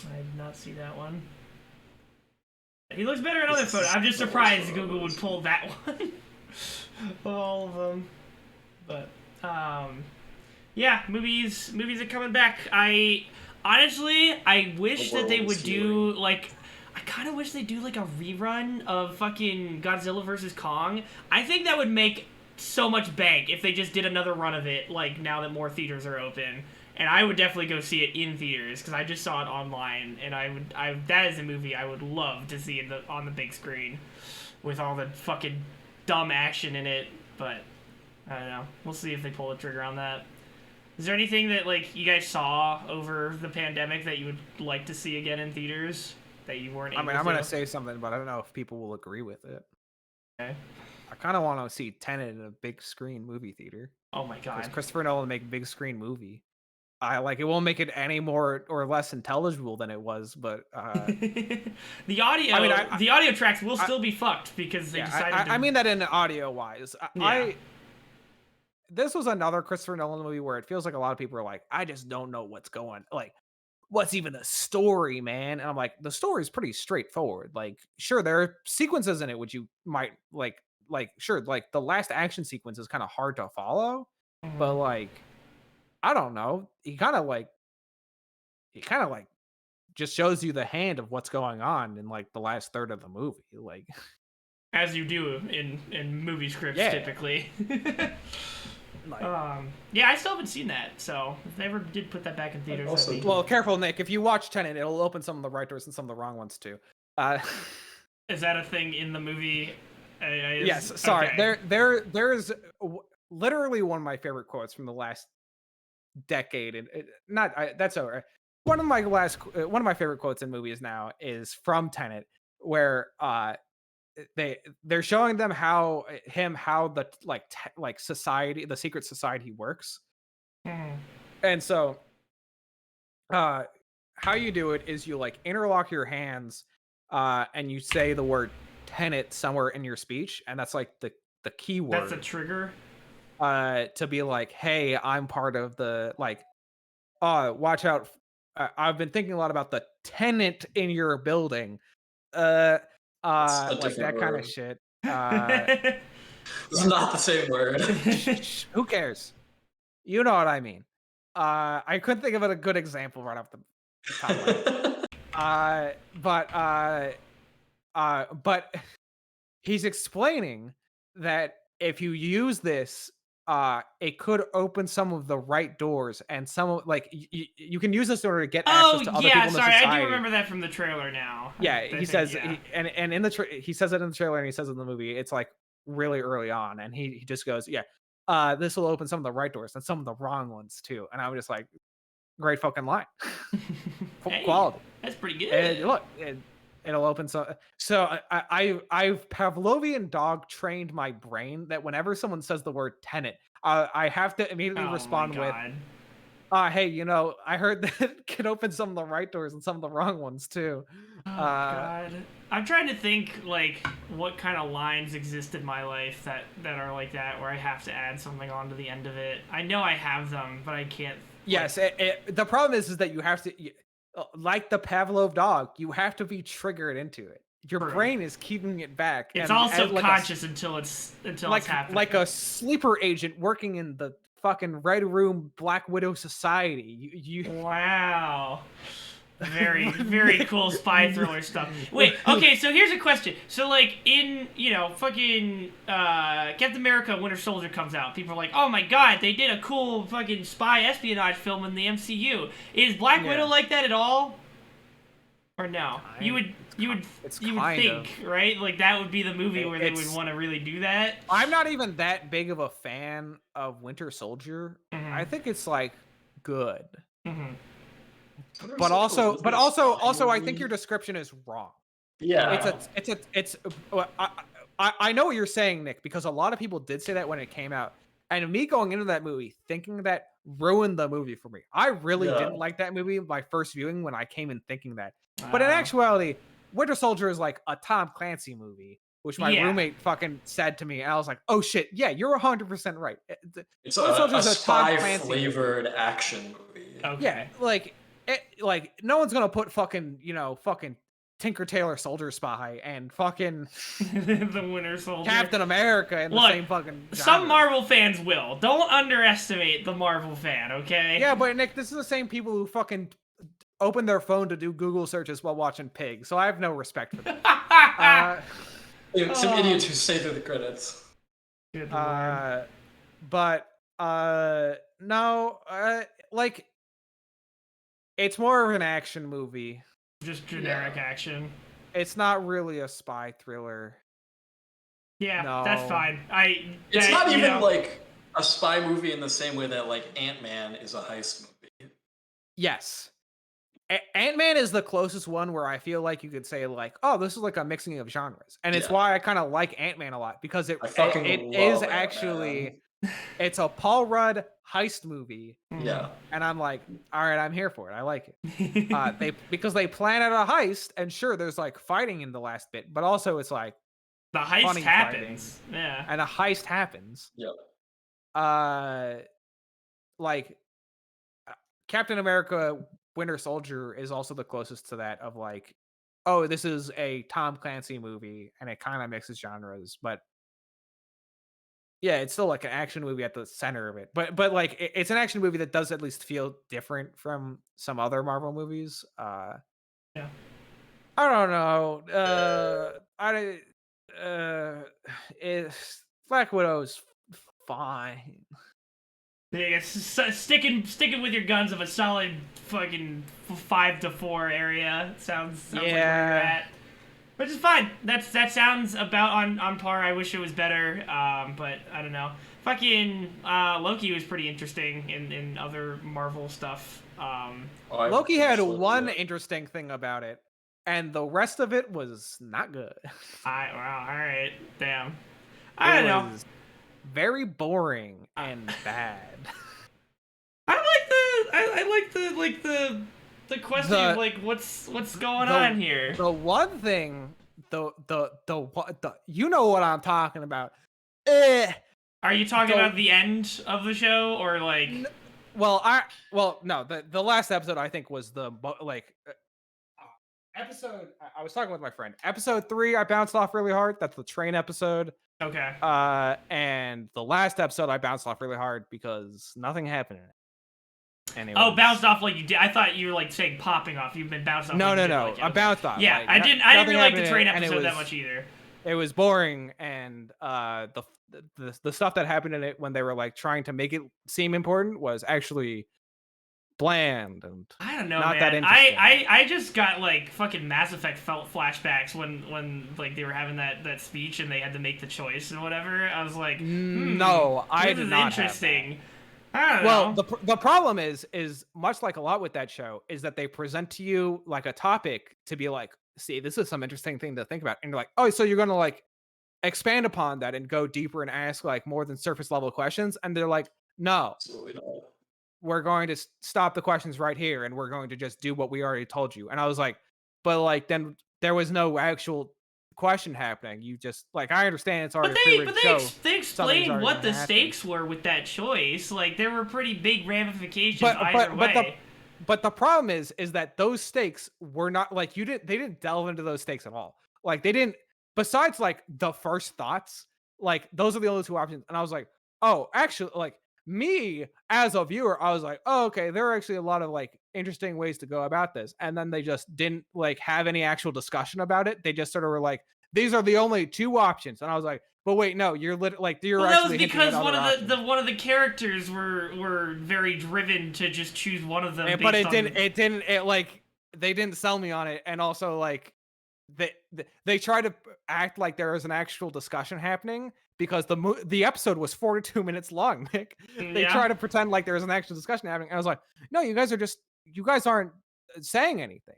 [SPEAKER 1] I did not see that one. He looks better in other photos. I'm just surprised Google would pull that one. All of them. But yeah, movies are coming back. I wish that they would do like. I kind of wish they'd do like a rerun of fucking Godzilla vs. Kong. I think that would make so much bank if they just did another run of it, like now that more theaters are open. And I would definitely go see it in theaters because I just saw it online, and that is a movie I would love to see on the big screen with all the fucking dumb action in it. But I don't know. We'll see if they pull the trigger on that. Is there anything that like you guys saw over the pandemic that you would like to see again in theaters that you weren't able to?
[SPEAKER 2] I'm gonna say something, but I don't know if people will agree with it.
[SPEAKER 1] Okay.
[SPEAKER 2] I kind of want to see Tenet in a big screen movie theater.
[SPEAKER 1] Oh my god!
[SPEAKER 2] Because Christopher Nolan make a big screen movie. It won't make it any more or less intelligible than it was, but
[SPEAKER 1] the audio. I mean, the audio tracks will still be fucked because they decided.
[SPEAKER 2] I mean that in audio wise. This was another Christopher Nolan movie where it feels like a lot of people are like, I just don't know what's even the story, man. And I'm like, the story is pretty straightforward. Like, sure, there are sequences in it which you might sure, like the last action sequence is kind of hard to follow, but like, I don't know. He kind of just shows you the hand of what's going on in like the last third of the movie, like
[SPEAKER 1] as you do in movie scripts typically. Yeah, I still haven't seen that, so if they ever did put that back in theaters,
[SPEAKER 2] well, careful, Nick. If you watch Tenet, it'll open some of the right doors and some of the wrong ones too.
[SPEAKER 1] Is that a thing in the movie?
[SPEAKER 2] Yes, sorry.
[SPEAKER 1] Okay.
[SPEAKER 2] There's literally one of my favorite quotes from the last decade, and that's over. One of my favorite quotes in movies now is from Tenet, where they're showing them how the like society, the secret society works,
[SPEAKER 1] Mhm.
[SPEAKER 2] and so how you do it is you like interlock your hands, and you say the word Tenet somewhere in your speech, and that's like the key
[SPEAKER 1] That's a
[SPEAKER 2] word
[SPEAKER 1] trigger.
[SPEAKER 2] to be like, hey, I'm part of the like, watch out. I've been thinking a lot about the tenant in your building. Uh,
[SPEAKER 3] It's a
[SPEAKER 2] like
[SPEAKER 3] different
[SPEAKER 2] that kind of
[SPEAKER 3] word.
[SPEAKER 2] shit.
[SPEAKER 3] It's not the same word.
[SPEAKER 2] Who cares? You know what I mean. I couldn't think of a good example right off the top of my head. But he's explaining that if you use this, it could open some of the right doors, and some of like you can use this in order to get access
[SPEAKER 1] Oh
[SPEAKER 2] to other
[SPEAKER 1] yeah,
[SPEAKER 2] people in the
[SPEAKER 1] sorry, I do
[SPEAKER 2] society.
[SPEAKER 1] remember that from the trailer now.
[SPEAKER 2] Yeah,
[SPEAKER 1] I
[SPEAKER 2] he
[SPEAKER 1] think,
[SPEAKER 2] says,
[SPEAKER 1] yeah.
[SPEAKER 2] and in the he says it in the trailer, and he says it in the movie. It's like really early on, and he just goes, yeah, this will open some of the right doors and some of the wrong ones too. And I'm just like, great fucking line,
[SPEAKER 1] Hey,
[SPEAKER 2] quality.
[SPEAKER 1] that's pretty
[SPEAKER 2] And
[SPEAKER 1] good.
[SPEAKER 2] look, it'll open so I've Pavlovian dog trained my brain that whenever someone says the word tenant, I have to immediately
[SPEAKER 1] Oh my
[SPEAKER 2] respond with,
[SPEAKER 1] god.
[SPEAKER 2] hey, I heard that it can open some of the right doors and some of the wrong ones too.
[SPEAKER 1] Oh god. I'm trying to think like what kind of lines exist in my life that are like that where I have to add something onto the end of it. I know I have them, but I can't
[SPEAKER 2] Yes, the problem is that you have to, like the Pavlov dog, you have to be triggered into it. Your
[SPEAKER 1] True.
[SPEAKER 2] brain is keeping it back,
[SPEAKER 1] It's
[SPEAKER 2] and
[SPEAKER 1] all
[SPEAKER 2] as
[SPEAKER 1] subconscious until it's happening.
[SPEAKER 2] like a sleeper agent working in the fucking Red Room Black Widow Society.
[SPEAKER 1] Wow. Very cool spy thriller stuff. Wait, okay, so here's a question. So like in, fucking Captain America Winter Soldier comes out. People are like, "Oh my god, they did a cool fucking spy espionage film in the MCU." Is Black Widow like that at all? Or no? You would think, right? Like that would be the movie where they would want to really do that.
[SPEAKER 2] I'm not even that big of a fan of Winter Soldier. I think it's like good. But also, I think your description is wrong.
[SPEAKER 3] Yeah.
[SPEAKER 2] I know what you're saying, Nick, because a lot of people did say that when it came out, and me going into that movie thinking that ruined the movie for me. I really didn't like that movie my first viewing when I came in thinking that, but in actuality, Winter Soldier is like a Tom Clancy movie, which my roommate fucking said to me, and I was like, "Oh shit, yeah, you're 100% right."
[SPEAKER 3] It's
[SPEAKER 2] Winter Soldier is
[SPEAKER 3] a
[SPEAKER 2] a Tom Clancy
[SPEAKER 3] spy-flavored action movie.
[SPEAKER 1] Okay.
[SPEAKER 2] Yeah, like no one's gonna put fucking fucking Tinker Tailor Soldier Spy and fucking
[SPEAKER 1] the Winter Soldier,
[SPEAKER 2] Captain America in the same fucking genre.
[SPEAKER 1] Some Marvel fans will. Don't underestimate the Marvel fan, okay?
[SPEAKER 2] Yeah, but Nick, this is the same people who fucking open their phone to do Google searches while watching Pig, so I have no respect for them.
[SPEAKER 3] Some idiots who say they're the credits.
[SPEAKER 1] Good lord.
[SPEAKER 2] But no, like it's more of an action movie.
[SPEAKER 1] Just generic action.
[SPEAKER 2] It's not really a spy thriller.
[SPEAKER 1] Yeah,
[SPEAKER 2] no.
[SPEAKER 1] That's fine.
[SPEAKER 3] It's not even like a spy movie in the same way that like Ant-Man is a heist movie.
[SPEAKER 2] Yes. Ant-Man is the closest one where I feel like you could say like, oh, this is like a mixing of genres. And it's why I kind of like Ant-Man a lot, because it is actually it's a Paul Rudd heist movie.
[SPEAKER 3] Yeah.
[SPEAKER 2] And I'm like, all right, I'm here for it. I like it. Because they plan out a heist, and sure, there's like fighting in the last bit, but also it's like
[SPEAKER 1] the heist happens. Yeah.
[SPEAKER 2] And a heist happens.
[SPEAKER 3] Yep.
[SPEAKER 2] Like Captain America Winter Soldier is also the closest to that of like, oh, this is a Tom Clancy movie, and it kind of mixes genres, but yeah, it's still like an action movie at the center of it. But like it's an action movie that does at least feel different from some other Marvel movies.
[SPEAKER 1] Yeah.
[SPEAKER 2] I don't know. Black Widow's fine.
[SPEAKER 1] Yeah, sticking with your guns of a solid fucking 5 to 4 area sounds like where you're at. Which is fine. That sounds about on par. I wish it was better, but I don't know. Fucking Loki was pretty interesting in other Marvel stuff.
[SPEAKER 2] Loki had one interesting thing about it, and the rest of it was not good.
[SPEAKER 1] Wow. All right. Damn. I don't know.
[SPEAKER 2] Very boring and bad.
[SPEAKER 1] I like the question of like what's going on here.
[SPEAKER 2] The one thing, the you know what I'm talking about.
[SPEAKER 1] Are you talking about the end of the show or like?
[SPEAKER 2] No. The last episode I think was episode. I was talking with my friend. Episode 3, I bounced off really hard. That's the train episode.
[SPEAKER 1] Okay.
[SPEAKER 2] And the last episode I bounced off really hard because nothing happened in it.
[SPEAKER 1] Oh, bounced off like you did. I thought you were like saying popping off. You've been bounced off.
[SPEAKER 2] No.
[SPEAKER 1] Like
[SPEAKER 2] I bounced off.
[SPEAKER 1] Yeah,
[SPEAKER 2] like,
[SPEAKER 1] I didn't really like the train episode that much either.
[SPEAKER 2] It was boring, and the stuff that happened in it when they were like trying to make it seem important was actually bland and
[SPEAKER 1] I don't know,
[SPEAKER 2] not
[SPEAKER 1] man.
[SPEAKER 2] that interesting.
[SPEAKER 1] I just got like fucking Mass Effect felt flashbacks when like they were having that speech and they had to make the choice and whatever. I was like,
[SPEAKER 2] no, I did not.
[SPEAKER 1] Interesting.
[SPEAKER 2] I don't know. Well, the problem is much like a lot with that show is that they present to you like a topic to be like, see, this is some interesting thing to think about, and you're like, oh, so you're gonna like expand upon that and go deeper and ask like more than surface level questions, and they're like, no,
[SPEAKER 3] absolutely not.
[SPEAKER 2] We're going to stop the questions right here, and we're going to just do what we already told you. And I was like, but like then there was no actual question happening. You just like I understand it's already
[SPEAKER 1] they explained what the stakes were with that choice. Like there were pretty big ramifications either way.
[SPEAKER 2] But the problem is that those stakes were not like they didn't delve into those stakes at all. Like they didn't, besides like the first thoughts, like those are the only 2 options. And I was like, oh, actually, like me as a viewer, I was like, oh, okay, there are actually a lot of like interesting ways to go about this. And then they just didn't like have any actual discussion about it. They just sort of were like, these are the only 2 options. And I was like, but wait, no, you're actually. Well, that was
[SPEAKER 1] because one of the characters were very driven to just choose one of them.
[SPEAKER 2] But they didn't sell me on it, and also like they try to act like there is an actual discussion happening because the episode was 42 minutes long. Nick, they try to pretend like there is an actual discussion happening, and I was like, no, you guys aren't saying anything.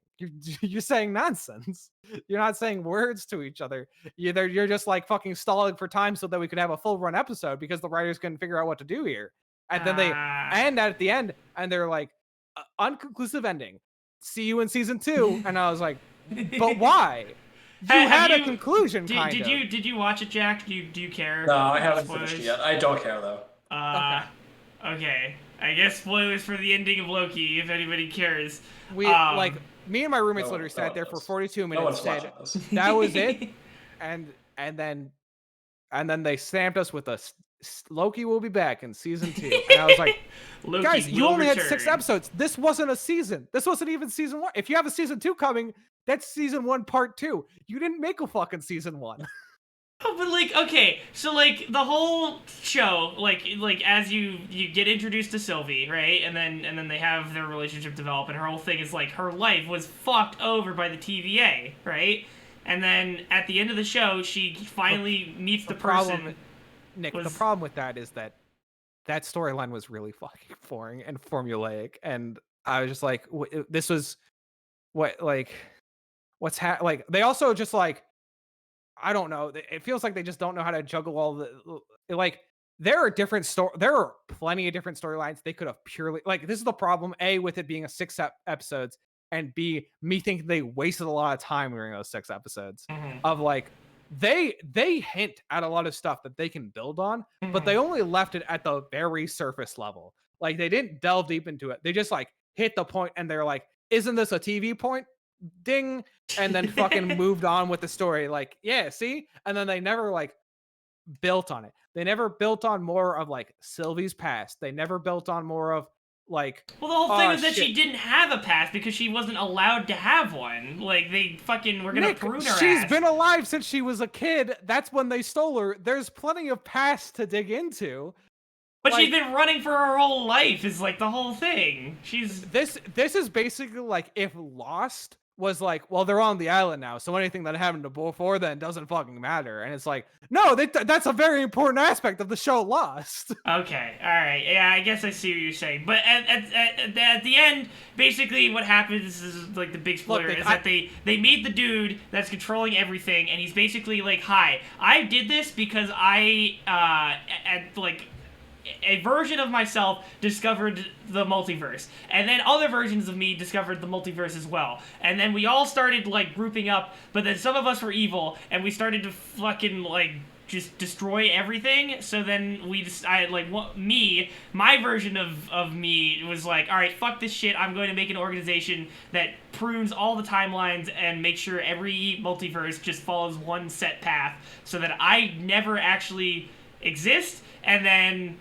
[SPEAKER 2] You're saying nonsense. You're not saying words to each other. You're just like fucking stalling for time so that we could have a full run episode because the writers couldn't figure out what to do here. And then they end at the end and they're like, unconclusive ending. See you in season 2. And I was like, but why? You had a conclusion.
[SPEAKER 1] Did you watch it, Jack? Do you care?
[SPEAKER 3] No, I haven't finished it yet. I don't care though.
[SPEAKER 1] Okay. I guess spoilers for the ending of Loki, if anybody cares.
[SPEAKER 2] We me and my roommates literally sat there for 42 minutes. Said that was it, and then they stamped us with Loki will be back in season 2. And I was like, guys, you only had 6 episodes. This wasn't a season. This wasn't even season 1. If you have a season 2 coming, that's season 1 part 2. You didn't make a fucking season 1.
[SPEAKER 1] Oh, but like, okay, so like the whole show, like as you get introduced to Sylvie, right, and then they have their relationship develop, and her whole thing is like her life was fucked over by the TVA, right, and then at the end of the show, she finally meets the person.
[SPEAKER 2] Nick, the problem with that is that storyline was really fucking boring and formulaic, and I was just like, this was what like what's like they also just like. I don't know. It feels like they just don't know how to juggle all the like. There are plenty of different storylines they could have purely like. This is the problem: A, with it being a 6 episodes, and B, me thinking they wasted a lot of time during those 6 episodes. Of like they hint at a lot of stuff that they can build on, but they only left it at the very surface level. Like they didn't delve deep into it. They just like hit the point, and they're like, "Isn't this a TV point?" Ding, and then fucking moved on with the story. Like, yeah, see? And then they never like built on it. They never built on more of like Sylvie's past. They never built on more of like.
[SPEAKER 1] Well, the whole thing was that she didn't have a past because she wasn't allowed to have one. Like they fucking were gonna prune her.
[SPEAKER 2] She's been alive since she was a kid. That's when they stole her. There's plenty of past to dig into.
[SPEAKER 1] But she's been running for her whole life. Is like the whole thing. This
[SPEAKER 2] is basically like if Lost was like, well, they're on the island now, so anything that happened before then doesn't fucking matter. And it's like, no, that's a very important aspect of the show Lost.
[SPEAKER 1] Okay, all right, yeah, I guess I see what you're saying. But at the end, basically what happens is like the big spoiler is that they meet the dude that's controlling everything, and he's basically like, "Hi, I did this because I like." A version of myself discovered the multiverse, and then other versions of me discovered the multiverse as well, and then we all started like grouping up, but then some of us were evil and we started to fucking like just destroy everything. So then we decided, like, my version of me was like, all right, fuck this shit, I'm going to make an organization that prunes all the timelines and make sure every multiverse just follows one set path so that I never actually exist, and then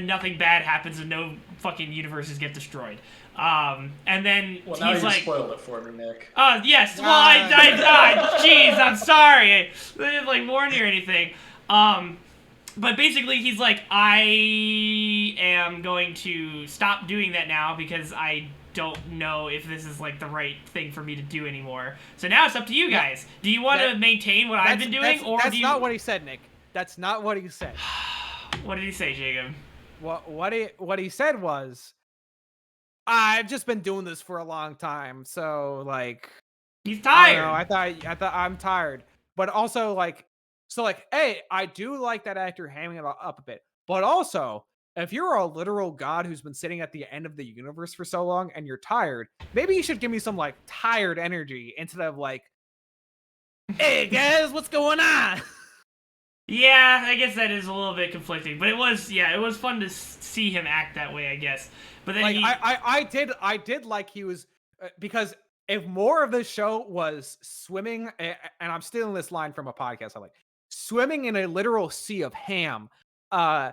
[SPEAKER 1] nothing bad happens and no fucking universes get destroyed. And then
[SPEAKER 3] well, now
[SPEAKER 1] he's
[SPEAKER 3] you
[SPEAKER 1] like,
[SPEAKER 3] spoiled it for me, Nick.
[SPEAKER 1] Oh, yes. Well, jeez, I'm sorry. I didn't, like, warn you or anything. But basically, he's like, I am going to stop doing that now because I don't know if this is, like, the right thing for me to do anymore. So now it's up to you guys. Do you want to maintain what I've been doing, or
[SPEAKER 2] that's
[SPEAKER 1] do you...
[SPEAKER 2] not what he said, Nick. That's not what he said.
[SPEAKER 1] What did he say, Jacob?
[SPEAKER 2] What he said was, I've just been doing this for a long time, so like
[SPEAKER 1] he's tired.
[SPEAKER 2] I thought I'm tired, but also like, so like, hey, I do like that actor hamming it up a bit, but also if you're a literal god who's been sitting at the end of the universe for so long and you're tired, maybe you should give me some like tired energy instead of like, hey guys, what's going on?
[SPEAKER 1] Yeah, I guess that is a little bit conflicting, but it was fun to see him act that way, I guess. But then
[SPEAKER 2] like, I did like he was, because if more of this show was swimming, and I'm stealing this line from a podcast I like, swimming in a literal sea of ham, I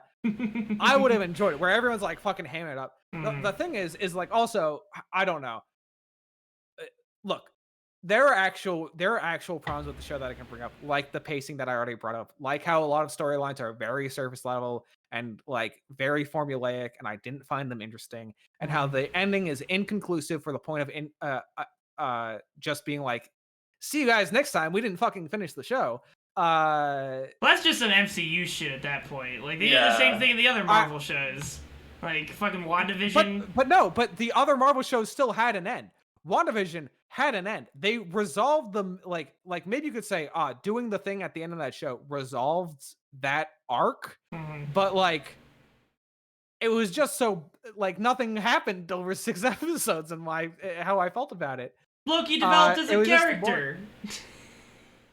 [SPEAKER 2] would have enjoyed it, where everyone's like fucking hamming it up. The thing is like, also, I don't know. Look, there are actual problems with the show that I can bring up, like the pacing that I already brought up, like how a lot of storylines are very surface level and like very formulaic, and I didn't find them interesting, and how the ending is inconclusive for the point of just being like, see you guys next time. We didn't fucking finish the show.
[SPEAKER 1] Well, that's just some MCU shit at that point. Like they did the same thing in the other Marvel shows, like fucking WandaVision.
[SPEAKER 2] But the other Marvel shows still had an end. WandaVision had an end. They resolved them, like maybe you could say, doing the thing at the end of that show resolved that arc, but like it was just so like nothing happened over 6 episodes, and how I felt about it.
[SPEAKER 1] Loki developed as a character.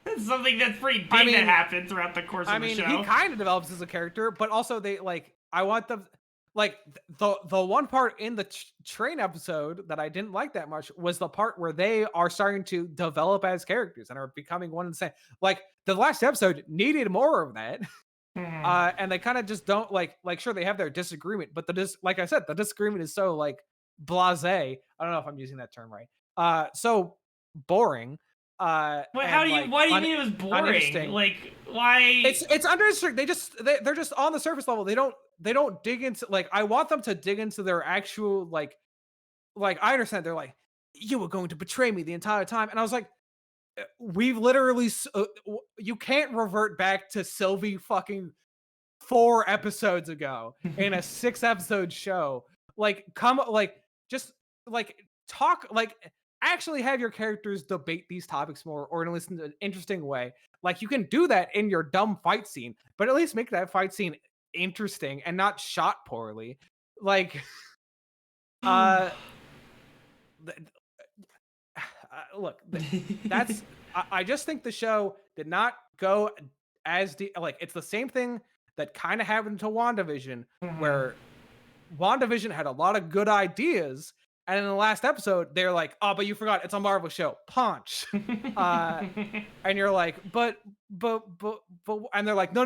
[SPEAKER 1] That's something that's pretty big that happened throughout the course of the show.
[SPEAKER 2] He kind of develops as a character, but also they like, I want them. Like the one part in the train episode that I didn't like that much was the part where they are starting to develop as characters and are becoming one and the same. Like the last episode needed more of that, and they kind of just don't like sure, they have their disagreement, but like I said, the disagreement is so like blasé. I don't know if I'm using that term right. So boring.
[SPEAKER 1] Why do you mean it was boring? Like why?
[SPEAKER 2] It's uninteresting. They're just on the surface level. They don't dig into, like, I want them to dig into their actual like I understand they're like, you were going to betray me the entire time, and I was like, we've literally you can't revert back to Sylvie fucking 4 episodes ago in a 6 episode show. Like just like talk, like actually have your characters debate these topics more, or at least in an interesting way. Like you can do that in your dumb fight scene, but at least make that fight scene interesting and not shot poorly. Like look, that's I just think the show did not go as deep. Like it's the same thing that kind of happened to WandaVision, where WandaVision had a lot of good ideas, and in the last episode they're like, oh, but you forgot it's a Marvel show, punch. And you're like, but and they're like, no,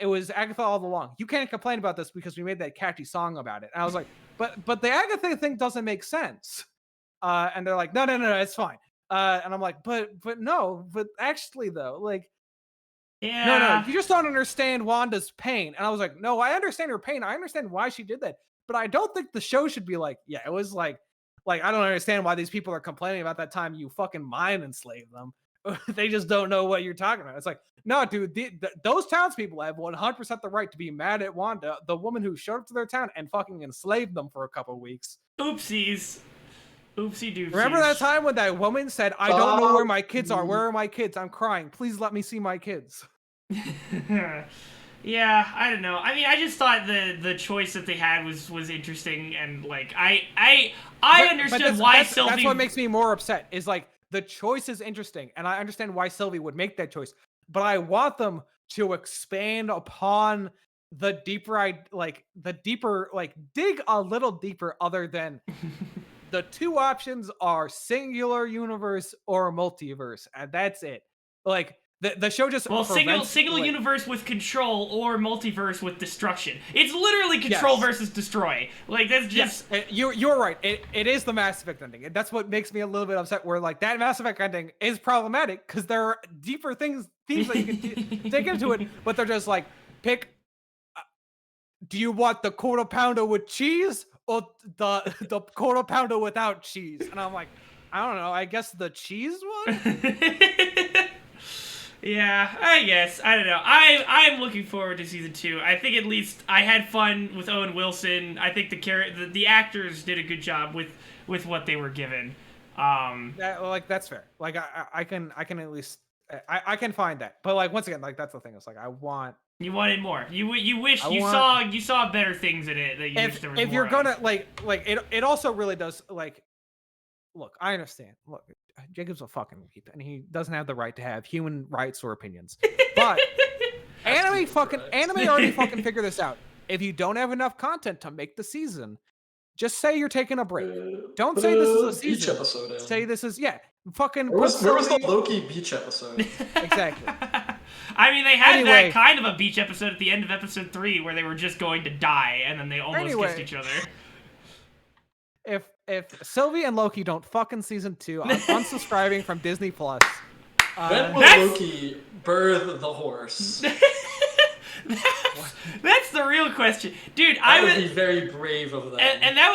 [SPEAKER 2] it was Agatha all along. You can't complain about this because we made that catchy song about it. And I was like, but the Agatha thing doesn't make sense. And they're like, no, it's fine. And I'm like, but actually though, like,
[SPEAKER 1] yeah,
[SPEAKER 2] no, you just don't understand Wanda's pain. And I was like, no, I understand her pain. I understand why she did that. But I don't think the show should be like, yeah, it was like Like, I don't understand why these people are complaining about that time you fucking mind enslaved them. They just don't know what you're talking about. It's like, no, dude, those townspeople have 100% the right to be mad at Wanda, the woman who showed up to their town and fucking enslaved them for a couple of weeks.
[SPEAKER 1] Oopsies. Oopsie doopsies.
[SPEAKER 2] Remember that time when that woman said, I don't know where my kids are. Where are my kids? I'm crying. Please let me see my kids.
[SPEAKER 1] Yeah, I don't know. I mean, I just thought the choice that they had was interesting, and like I understood why Sylvie.
[SPEAKER 2] That's what makes me more upset. Is like the choice is interesting, and I understand why Sylvie would make that choice, but I want them to expand upon the deeper, dig a little deeper, other than the two options are singular universe or multiverse, and that's it. Like. The show just
[SPEAKER 1] single universe with control or multiverse with destruction. It's literally control versus destroy. Like that's just
[SPEAKER 2] you're right. It is the Mass Effect ending, and that's what makes me a little bit upset. Where like that Mass Effect ending is problematic because there are deeper themes that you can take into it, but they're just like pick. Do you want the quarter pounder with cheese or the quarter pounder without cheese? And I'm like, I don't know. I guess the cheese one.
[SPEAKER 1] Yeah, I guess. I don't know. I'm looking forward to season 2. I think at least I had fun with Owen Wilson. I think the actors did a good job with what they were given.
[SPEAKER 2] That's fair. Like I can at least I can find that. But like once again, like that's the thing. It's like
[SPEAKER 1] you wanted more. You wish you saw better things in it that you wish there was more.
[SPEAKER 2] If you're gonna like it also really does like. Look, I understand. Look, Jacob's a fucking weep, and he doesn't have the right to have human rights or opinions. But anime already fucking figured this out. If you don't have enough content to make the season, just say you're taking a break. Don't say this is a season.
[SPEAKER 3] Beach episode.
[SPEAKER 2] Say this is fucking.
[SPEAKER 3] Where was the Loki beach episode?
[SPEAKER 2] Exactly.
[SPEAKER 1] I mean, they had that kind of a beach episode at the end of episode 3 where they were just going to die, and then they almost kissed each other.
[SPEAKER 2] If Sylvie and Loki don't fucking season 2, I'm unsubscribing from Disney Plus.
[SPEAKER 3] When will Loki birth the horse?
[SPEAKER 1] That's the real question, dude.
[SPEAKER 3] I would be very brave of that.
[SPEAKER 1] And that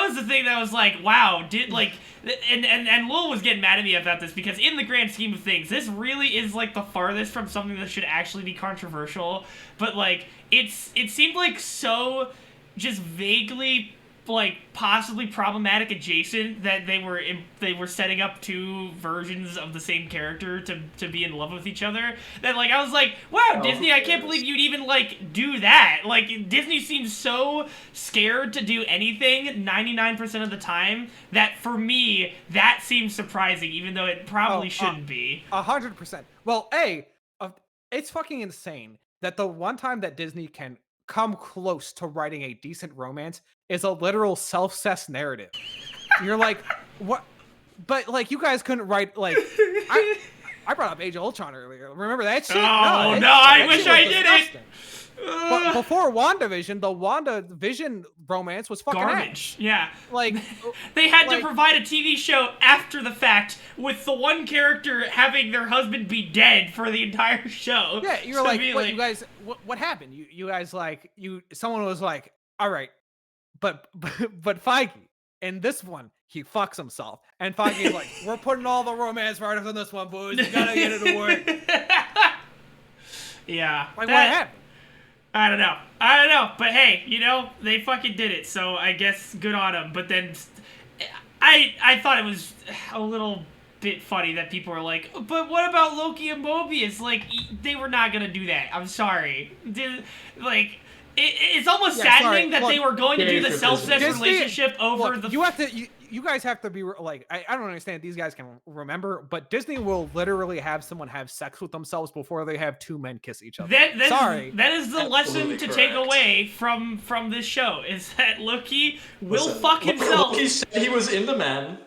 [SPEAKER 1] was the thing that was like, wow, and Lil was getting mad at me about this because in the grand scheme of things, this really is like the farthest from something that should actually be controversial. But like, it seemed like so just vaguely like possibly problematic adjacent that they were setting up two versions of the same character to be in love with each other, that like I was like, wow, Disney, I can't believe you'd even like do that. Like Disney seems so scared to do anything 99% of the time that for me that seems surprising, even though it probably shouldn't be.
[SPEAKER 2] 100%. Well, it's fucking insane that the one time that Disney can come close to writing a decent romance is a literal self-cess narrative. You're like, what? But like, you guys couldn't write like. I brought up Age of Ultron earlier. Remember that shit?
[SPEAKER 1] I wish I didn't.
[SPEAKER 2] But before WandaVision, the WandaVision romance was fucking
[SPEAKER 1] garbage. Yeah,
[SPEAKER 2] like
[SPEAKER 1] they had to provide a TV show after the fact with the one character having their husband be dead for the entire show.
[SPEAKER 2] Yeah, you're like, what, you guys? What happened? You guys like Someone was like, all right, but Feige in this one he fucks himself, and Feige's like, we're putting all the romance writers on this one, boys. You gotta get it to work.
[SPEAKER 1] Yeah,
[SPEAKER 2] like what happened?
[SPEAKER 1] I don't know, but hey, they fucking did it, so I guess good on them. But then, I thought it was a little bit funny that people were like, but what about Loki and Mobius? Like, they were not gonna do that. I'm sorry. It's almost saddening that they were going to do the self-cess relationship over the...
[SPEAKER 2] You guys have to be like, I don't understand these guys can remember, but Disney will literally have someone have sex with themselves before they have two men kiss each other.
[SPEAKER 1] That is the lesson to take away from this show, is that Loki will fuck himself.
[SPEAKER 3] Loki said he was into men.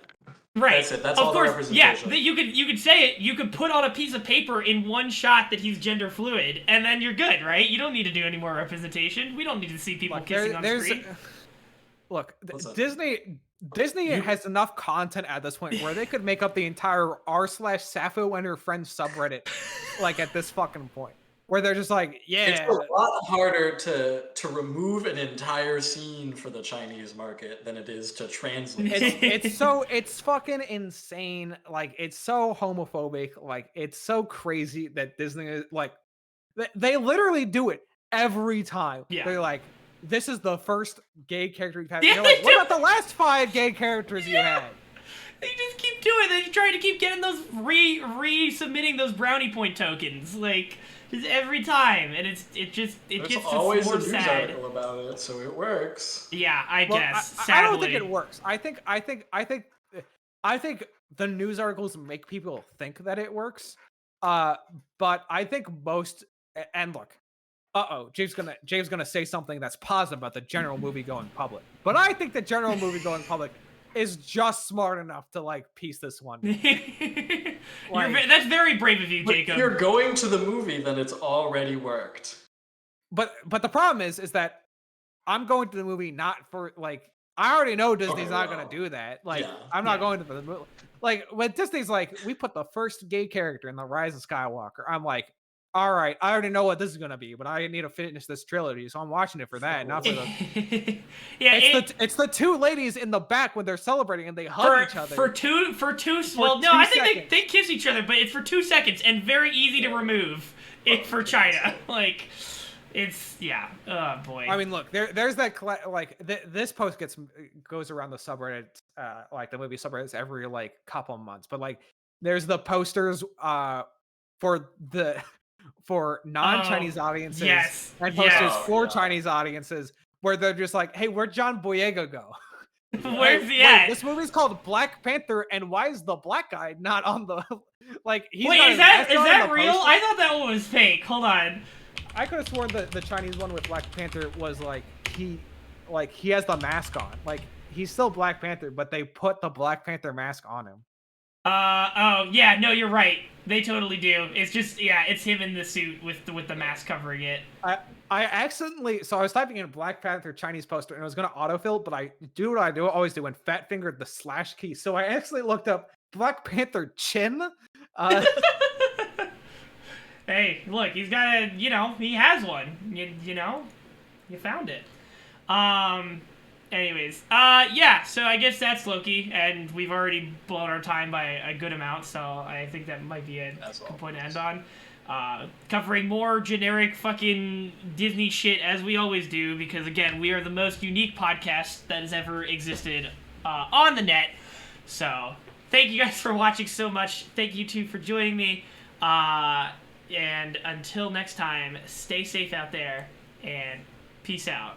[SPEAKER 1] Right.
[SPEAKER 3] That's it. That's all the representation.
[SPEAKER 1] Yeah, you could say it. You could put on a piece of paper in one shot that he's gender fluid, and then you're good, right? You don't need to do any more representation. We don't need to see people kissing on screen.
[SPEAKER 2] Look, Disney has enough content at this point where they could make up the entire r/Sappho and her friends subreddit, like at this fucking point. where they're just like,
[SPEAKER 3] It's
[SPEAKER 2] yeah,
[SPEAKER 3] a lot harder to remove an entire scene for the Chinese market than it is to translate.
[SPEAKER 2] it's fucking insane. Like, it's so homophobic. Like, it's so crazy that Disney is like, they literally do it every time.
[SPEAKER 1] Yeah.
[SPEAKER 2] They're like, this is the first gay character we've had.
[SPEAKER 1] Yeah,
[SPEAKER 2] You're like,
[SPEAKER 1] they
[SPEAKER 2] what
[SPEAKER 1] do.
[SPEAKER 2] about the last 5 gay characters you had?
[SPEAKER 1] They just keep doing it. They try to keep getting those resubmitting those brownie point tokens, like just every time, and it
[SPEAKER 3] There's
[SPEAKER 1] gets just
[SPEAKER 3] always
[SPEAKER 1] more
[SPEAKER 3] a news
[SPEAKER 1] sad.
[SPEAKER 3] article about it, so it works.
[SPEAKER 1] Yeah, I
[SPEAKER 2] Well,
[SPEAKER 1] guess.
[SPEAKER 2] I don't
[SPEAKER 1] Sadly.
[SPEAKER 2] think it works. I think the news articles make people think that it works. But I think most and look, James gonna say something that's positive about the general movie going public. But I think the general movie going public is just smart enough to like piece this one.
[SPEAKER 1] That's very brave of you,
[SPEAKER 3] But
[SPEAKER 1] Jacob.
[SPEAKER 3] if you're going to the movie, then it's already worked.
[SPEAKER 2] But the problem is that I'm going to the movie not for like I already know Disney's not gonna do that. Like
[SPEAKER 3] yeah.
[SPEAKER 2] I'm not going to the movie. Like when Disney's like, we put the first gay character in the Rise of Skywalker. I'm like, all right, I already know what this is gonna be, but I need to finish this trilogy, so I'm watching it for that, not for the.
[SPEAKER 1] Yeah,
[SPEAKER 2] it's the 2 ladies in the back when they're celebrating and they hug each other
[SPEAKER 1] for two. Well, no,
[SPEAKER 2] 2
[SPEAKER 1] I think
[SPEAKER 2] seconds.
[SPEAKER 1] they kiss each other, but it's for 2 seconds and very easy to remove. It for China, like. It's oh boy.
[SPEAKER 2] I mean, look, there's that this post goes around the subreddit, like the movie subreddits every like couple months, but like there's the posters for non-Chinese audiences
[SPEAKER 1] yes,
[SPEAKER 2] and posters
[SPEAKER 1] yes.
[SPEAKER 2] for Chinese audiences where they're just like, hey, where'd John Boyega go?
[SPEAKER 1] Where's he
[SPEAKER 2] Wait,
[SPEAKER 1] at?
[SPEAKER 2] this movie's called Black Panther, and why is the black guy not on the like? He's
[SPEAKER 1] Wait,
[SPEAKER 2] got
[SPEAKER 1] is
[SPEAKER 2] his
[SPEAKER 1] that
[SPEAKER 2] mask on in the
[SPEAKER 1] real?
[SPEAKER 2] poster.
[SPEAKER 1] I thought that one was fake. Hold on.
[SPEAKER 2] I could have sworn the Chinese one with Black Panther was like he has the mask on. Like he's still Black Panther, but they put the Black Panther mask on him.
[SPEAKER 1] Oh yeah, no, you're right. They totally do. It's just it's him in the suit with the mask covering it.
[SPEAKER 2] I accidentally I was typing in Black Panther Chinese poster and it was gonna autofill, but I do what I always do and fat fingered the slash key. So I actually looked up Black Panther chin.
[SPEAKER 1] Hey, look, he's got a, he has one. You found it. Anyways, so I guess that's Loki, and we've already blown our time by a good amount, so I think that might be a good point to end on. Covering more generic fucking Disney shit as we always do, because again, we are the most unique podcast that has ever existed on the net. So, thank you guys for watching so much. Thank you two for joining me. And until next time, stay safe out there, and peace out.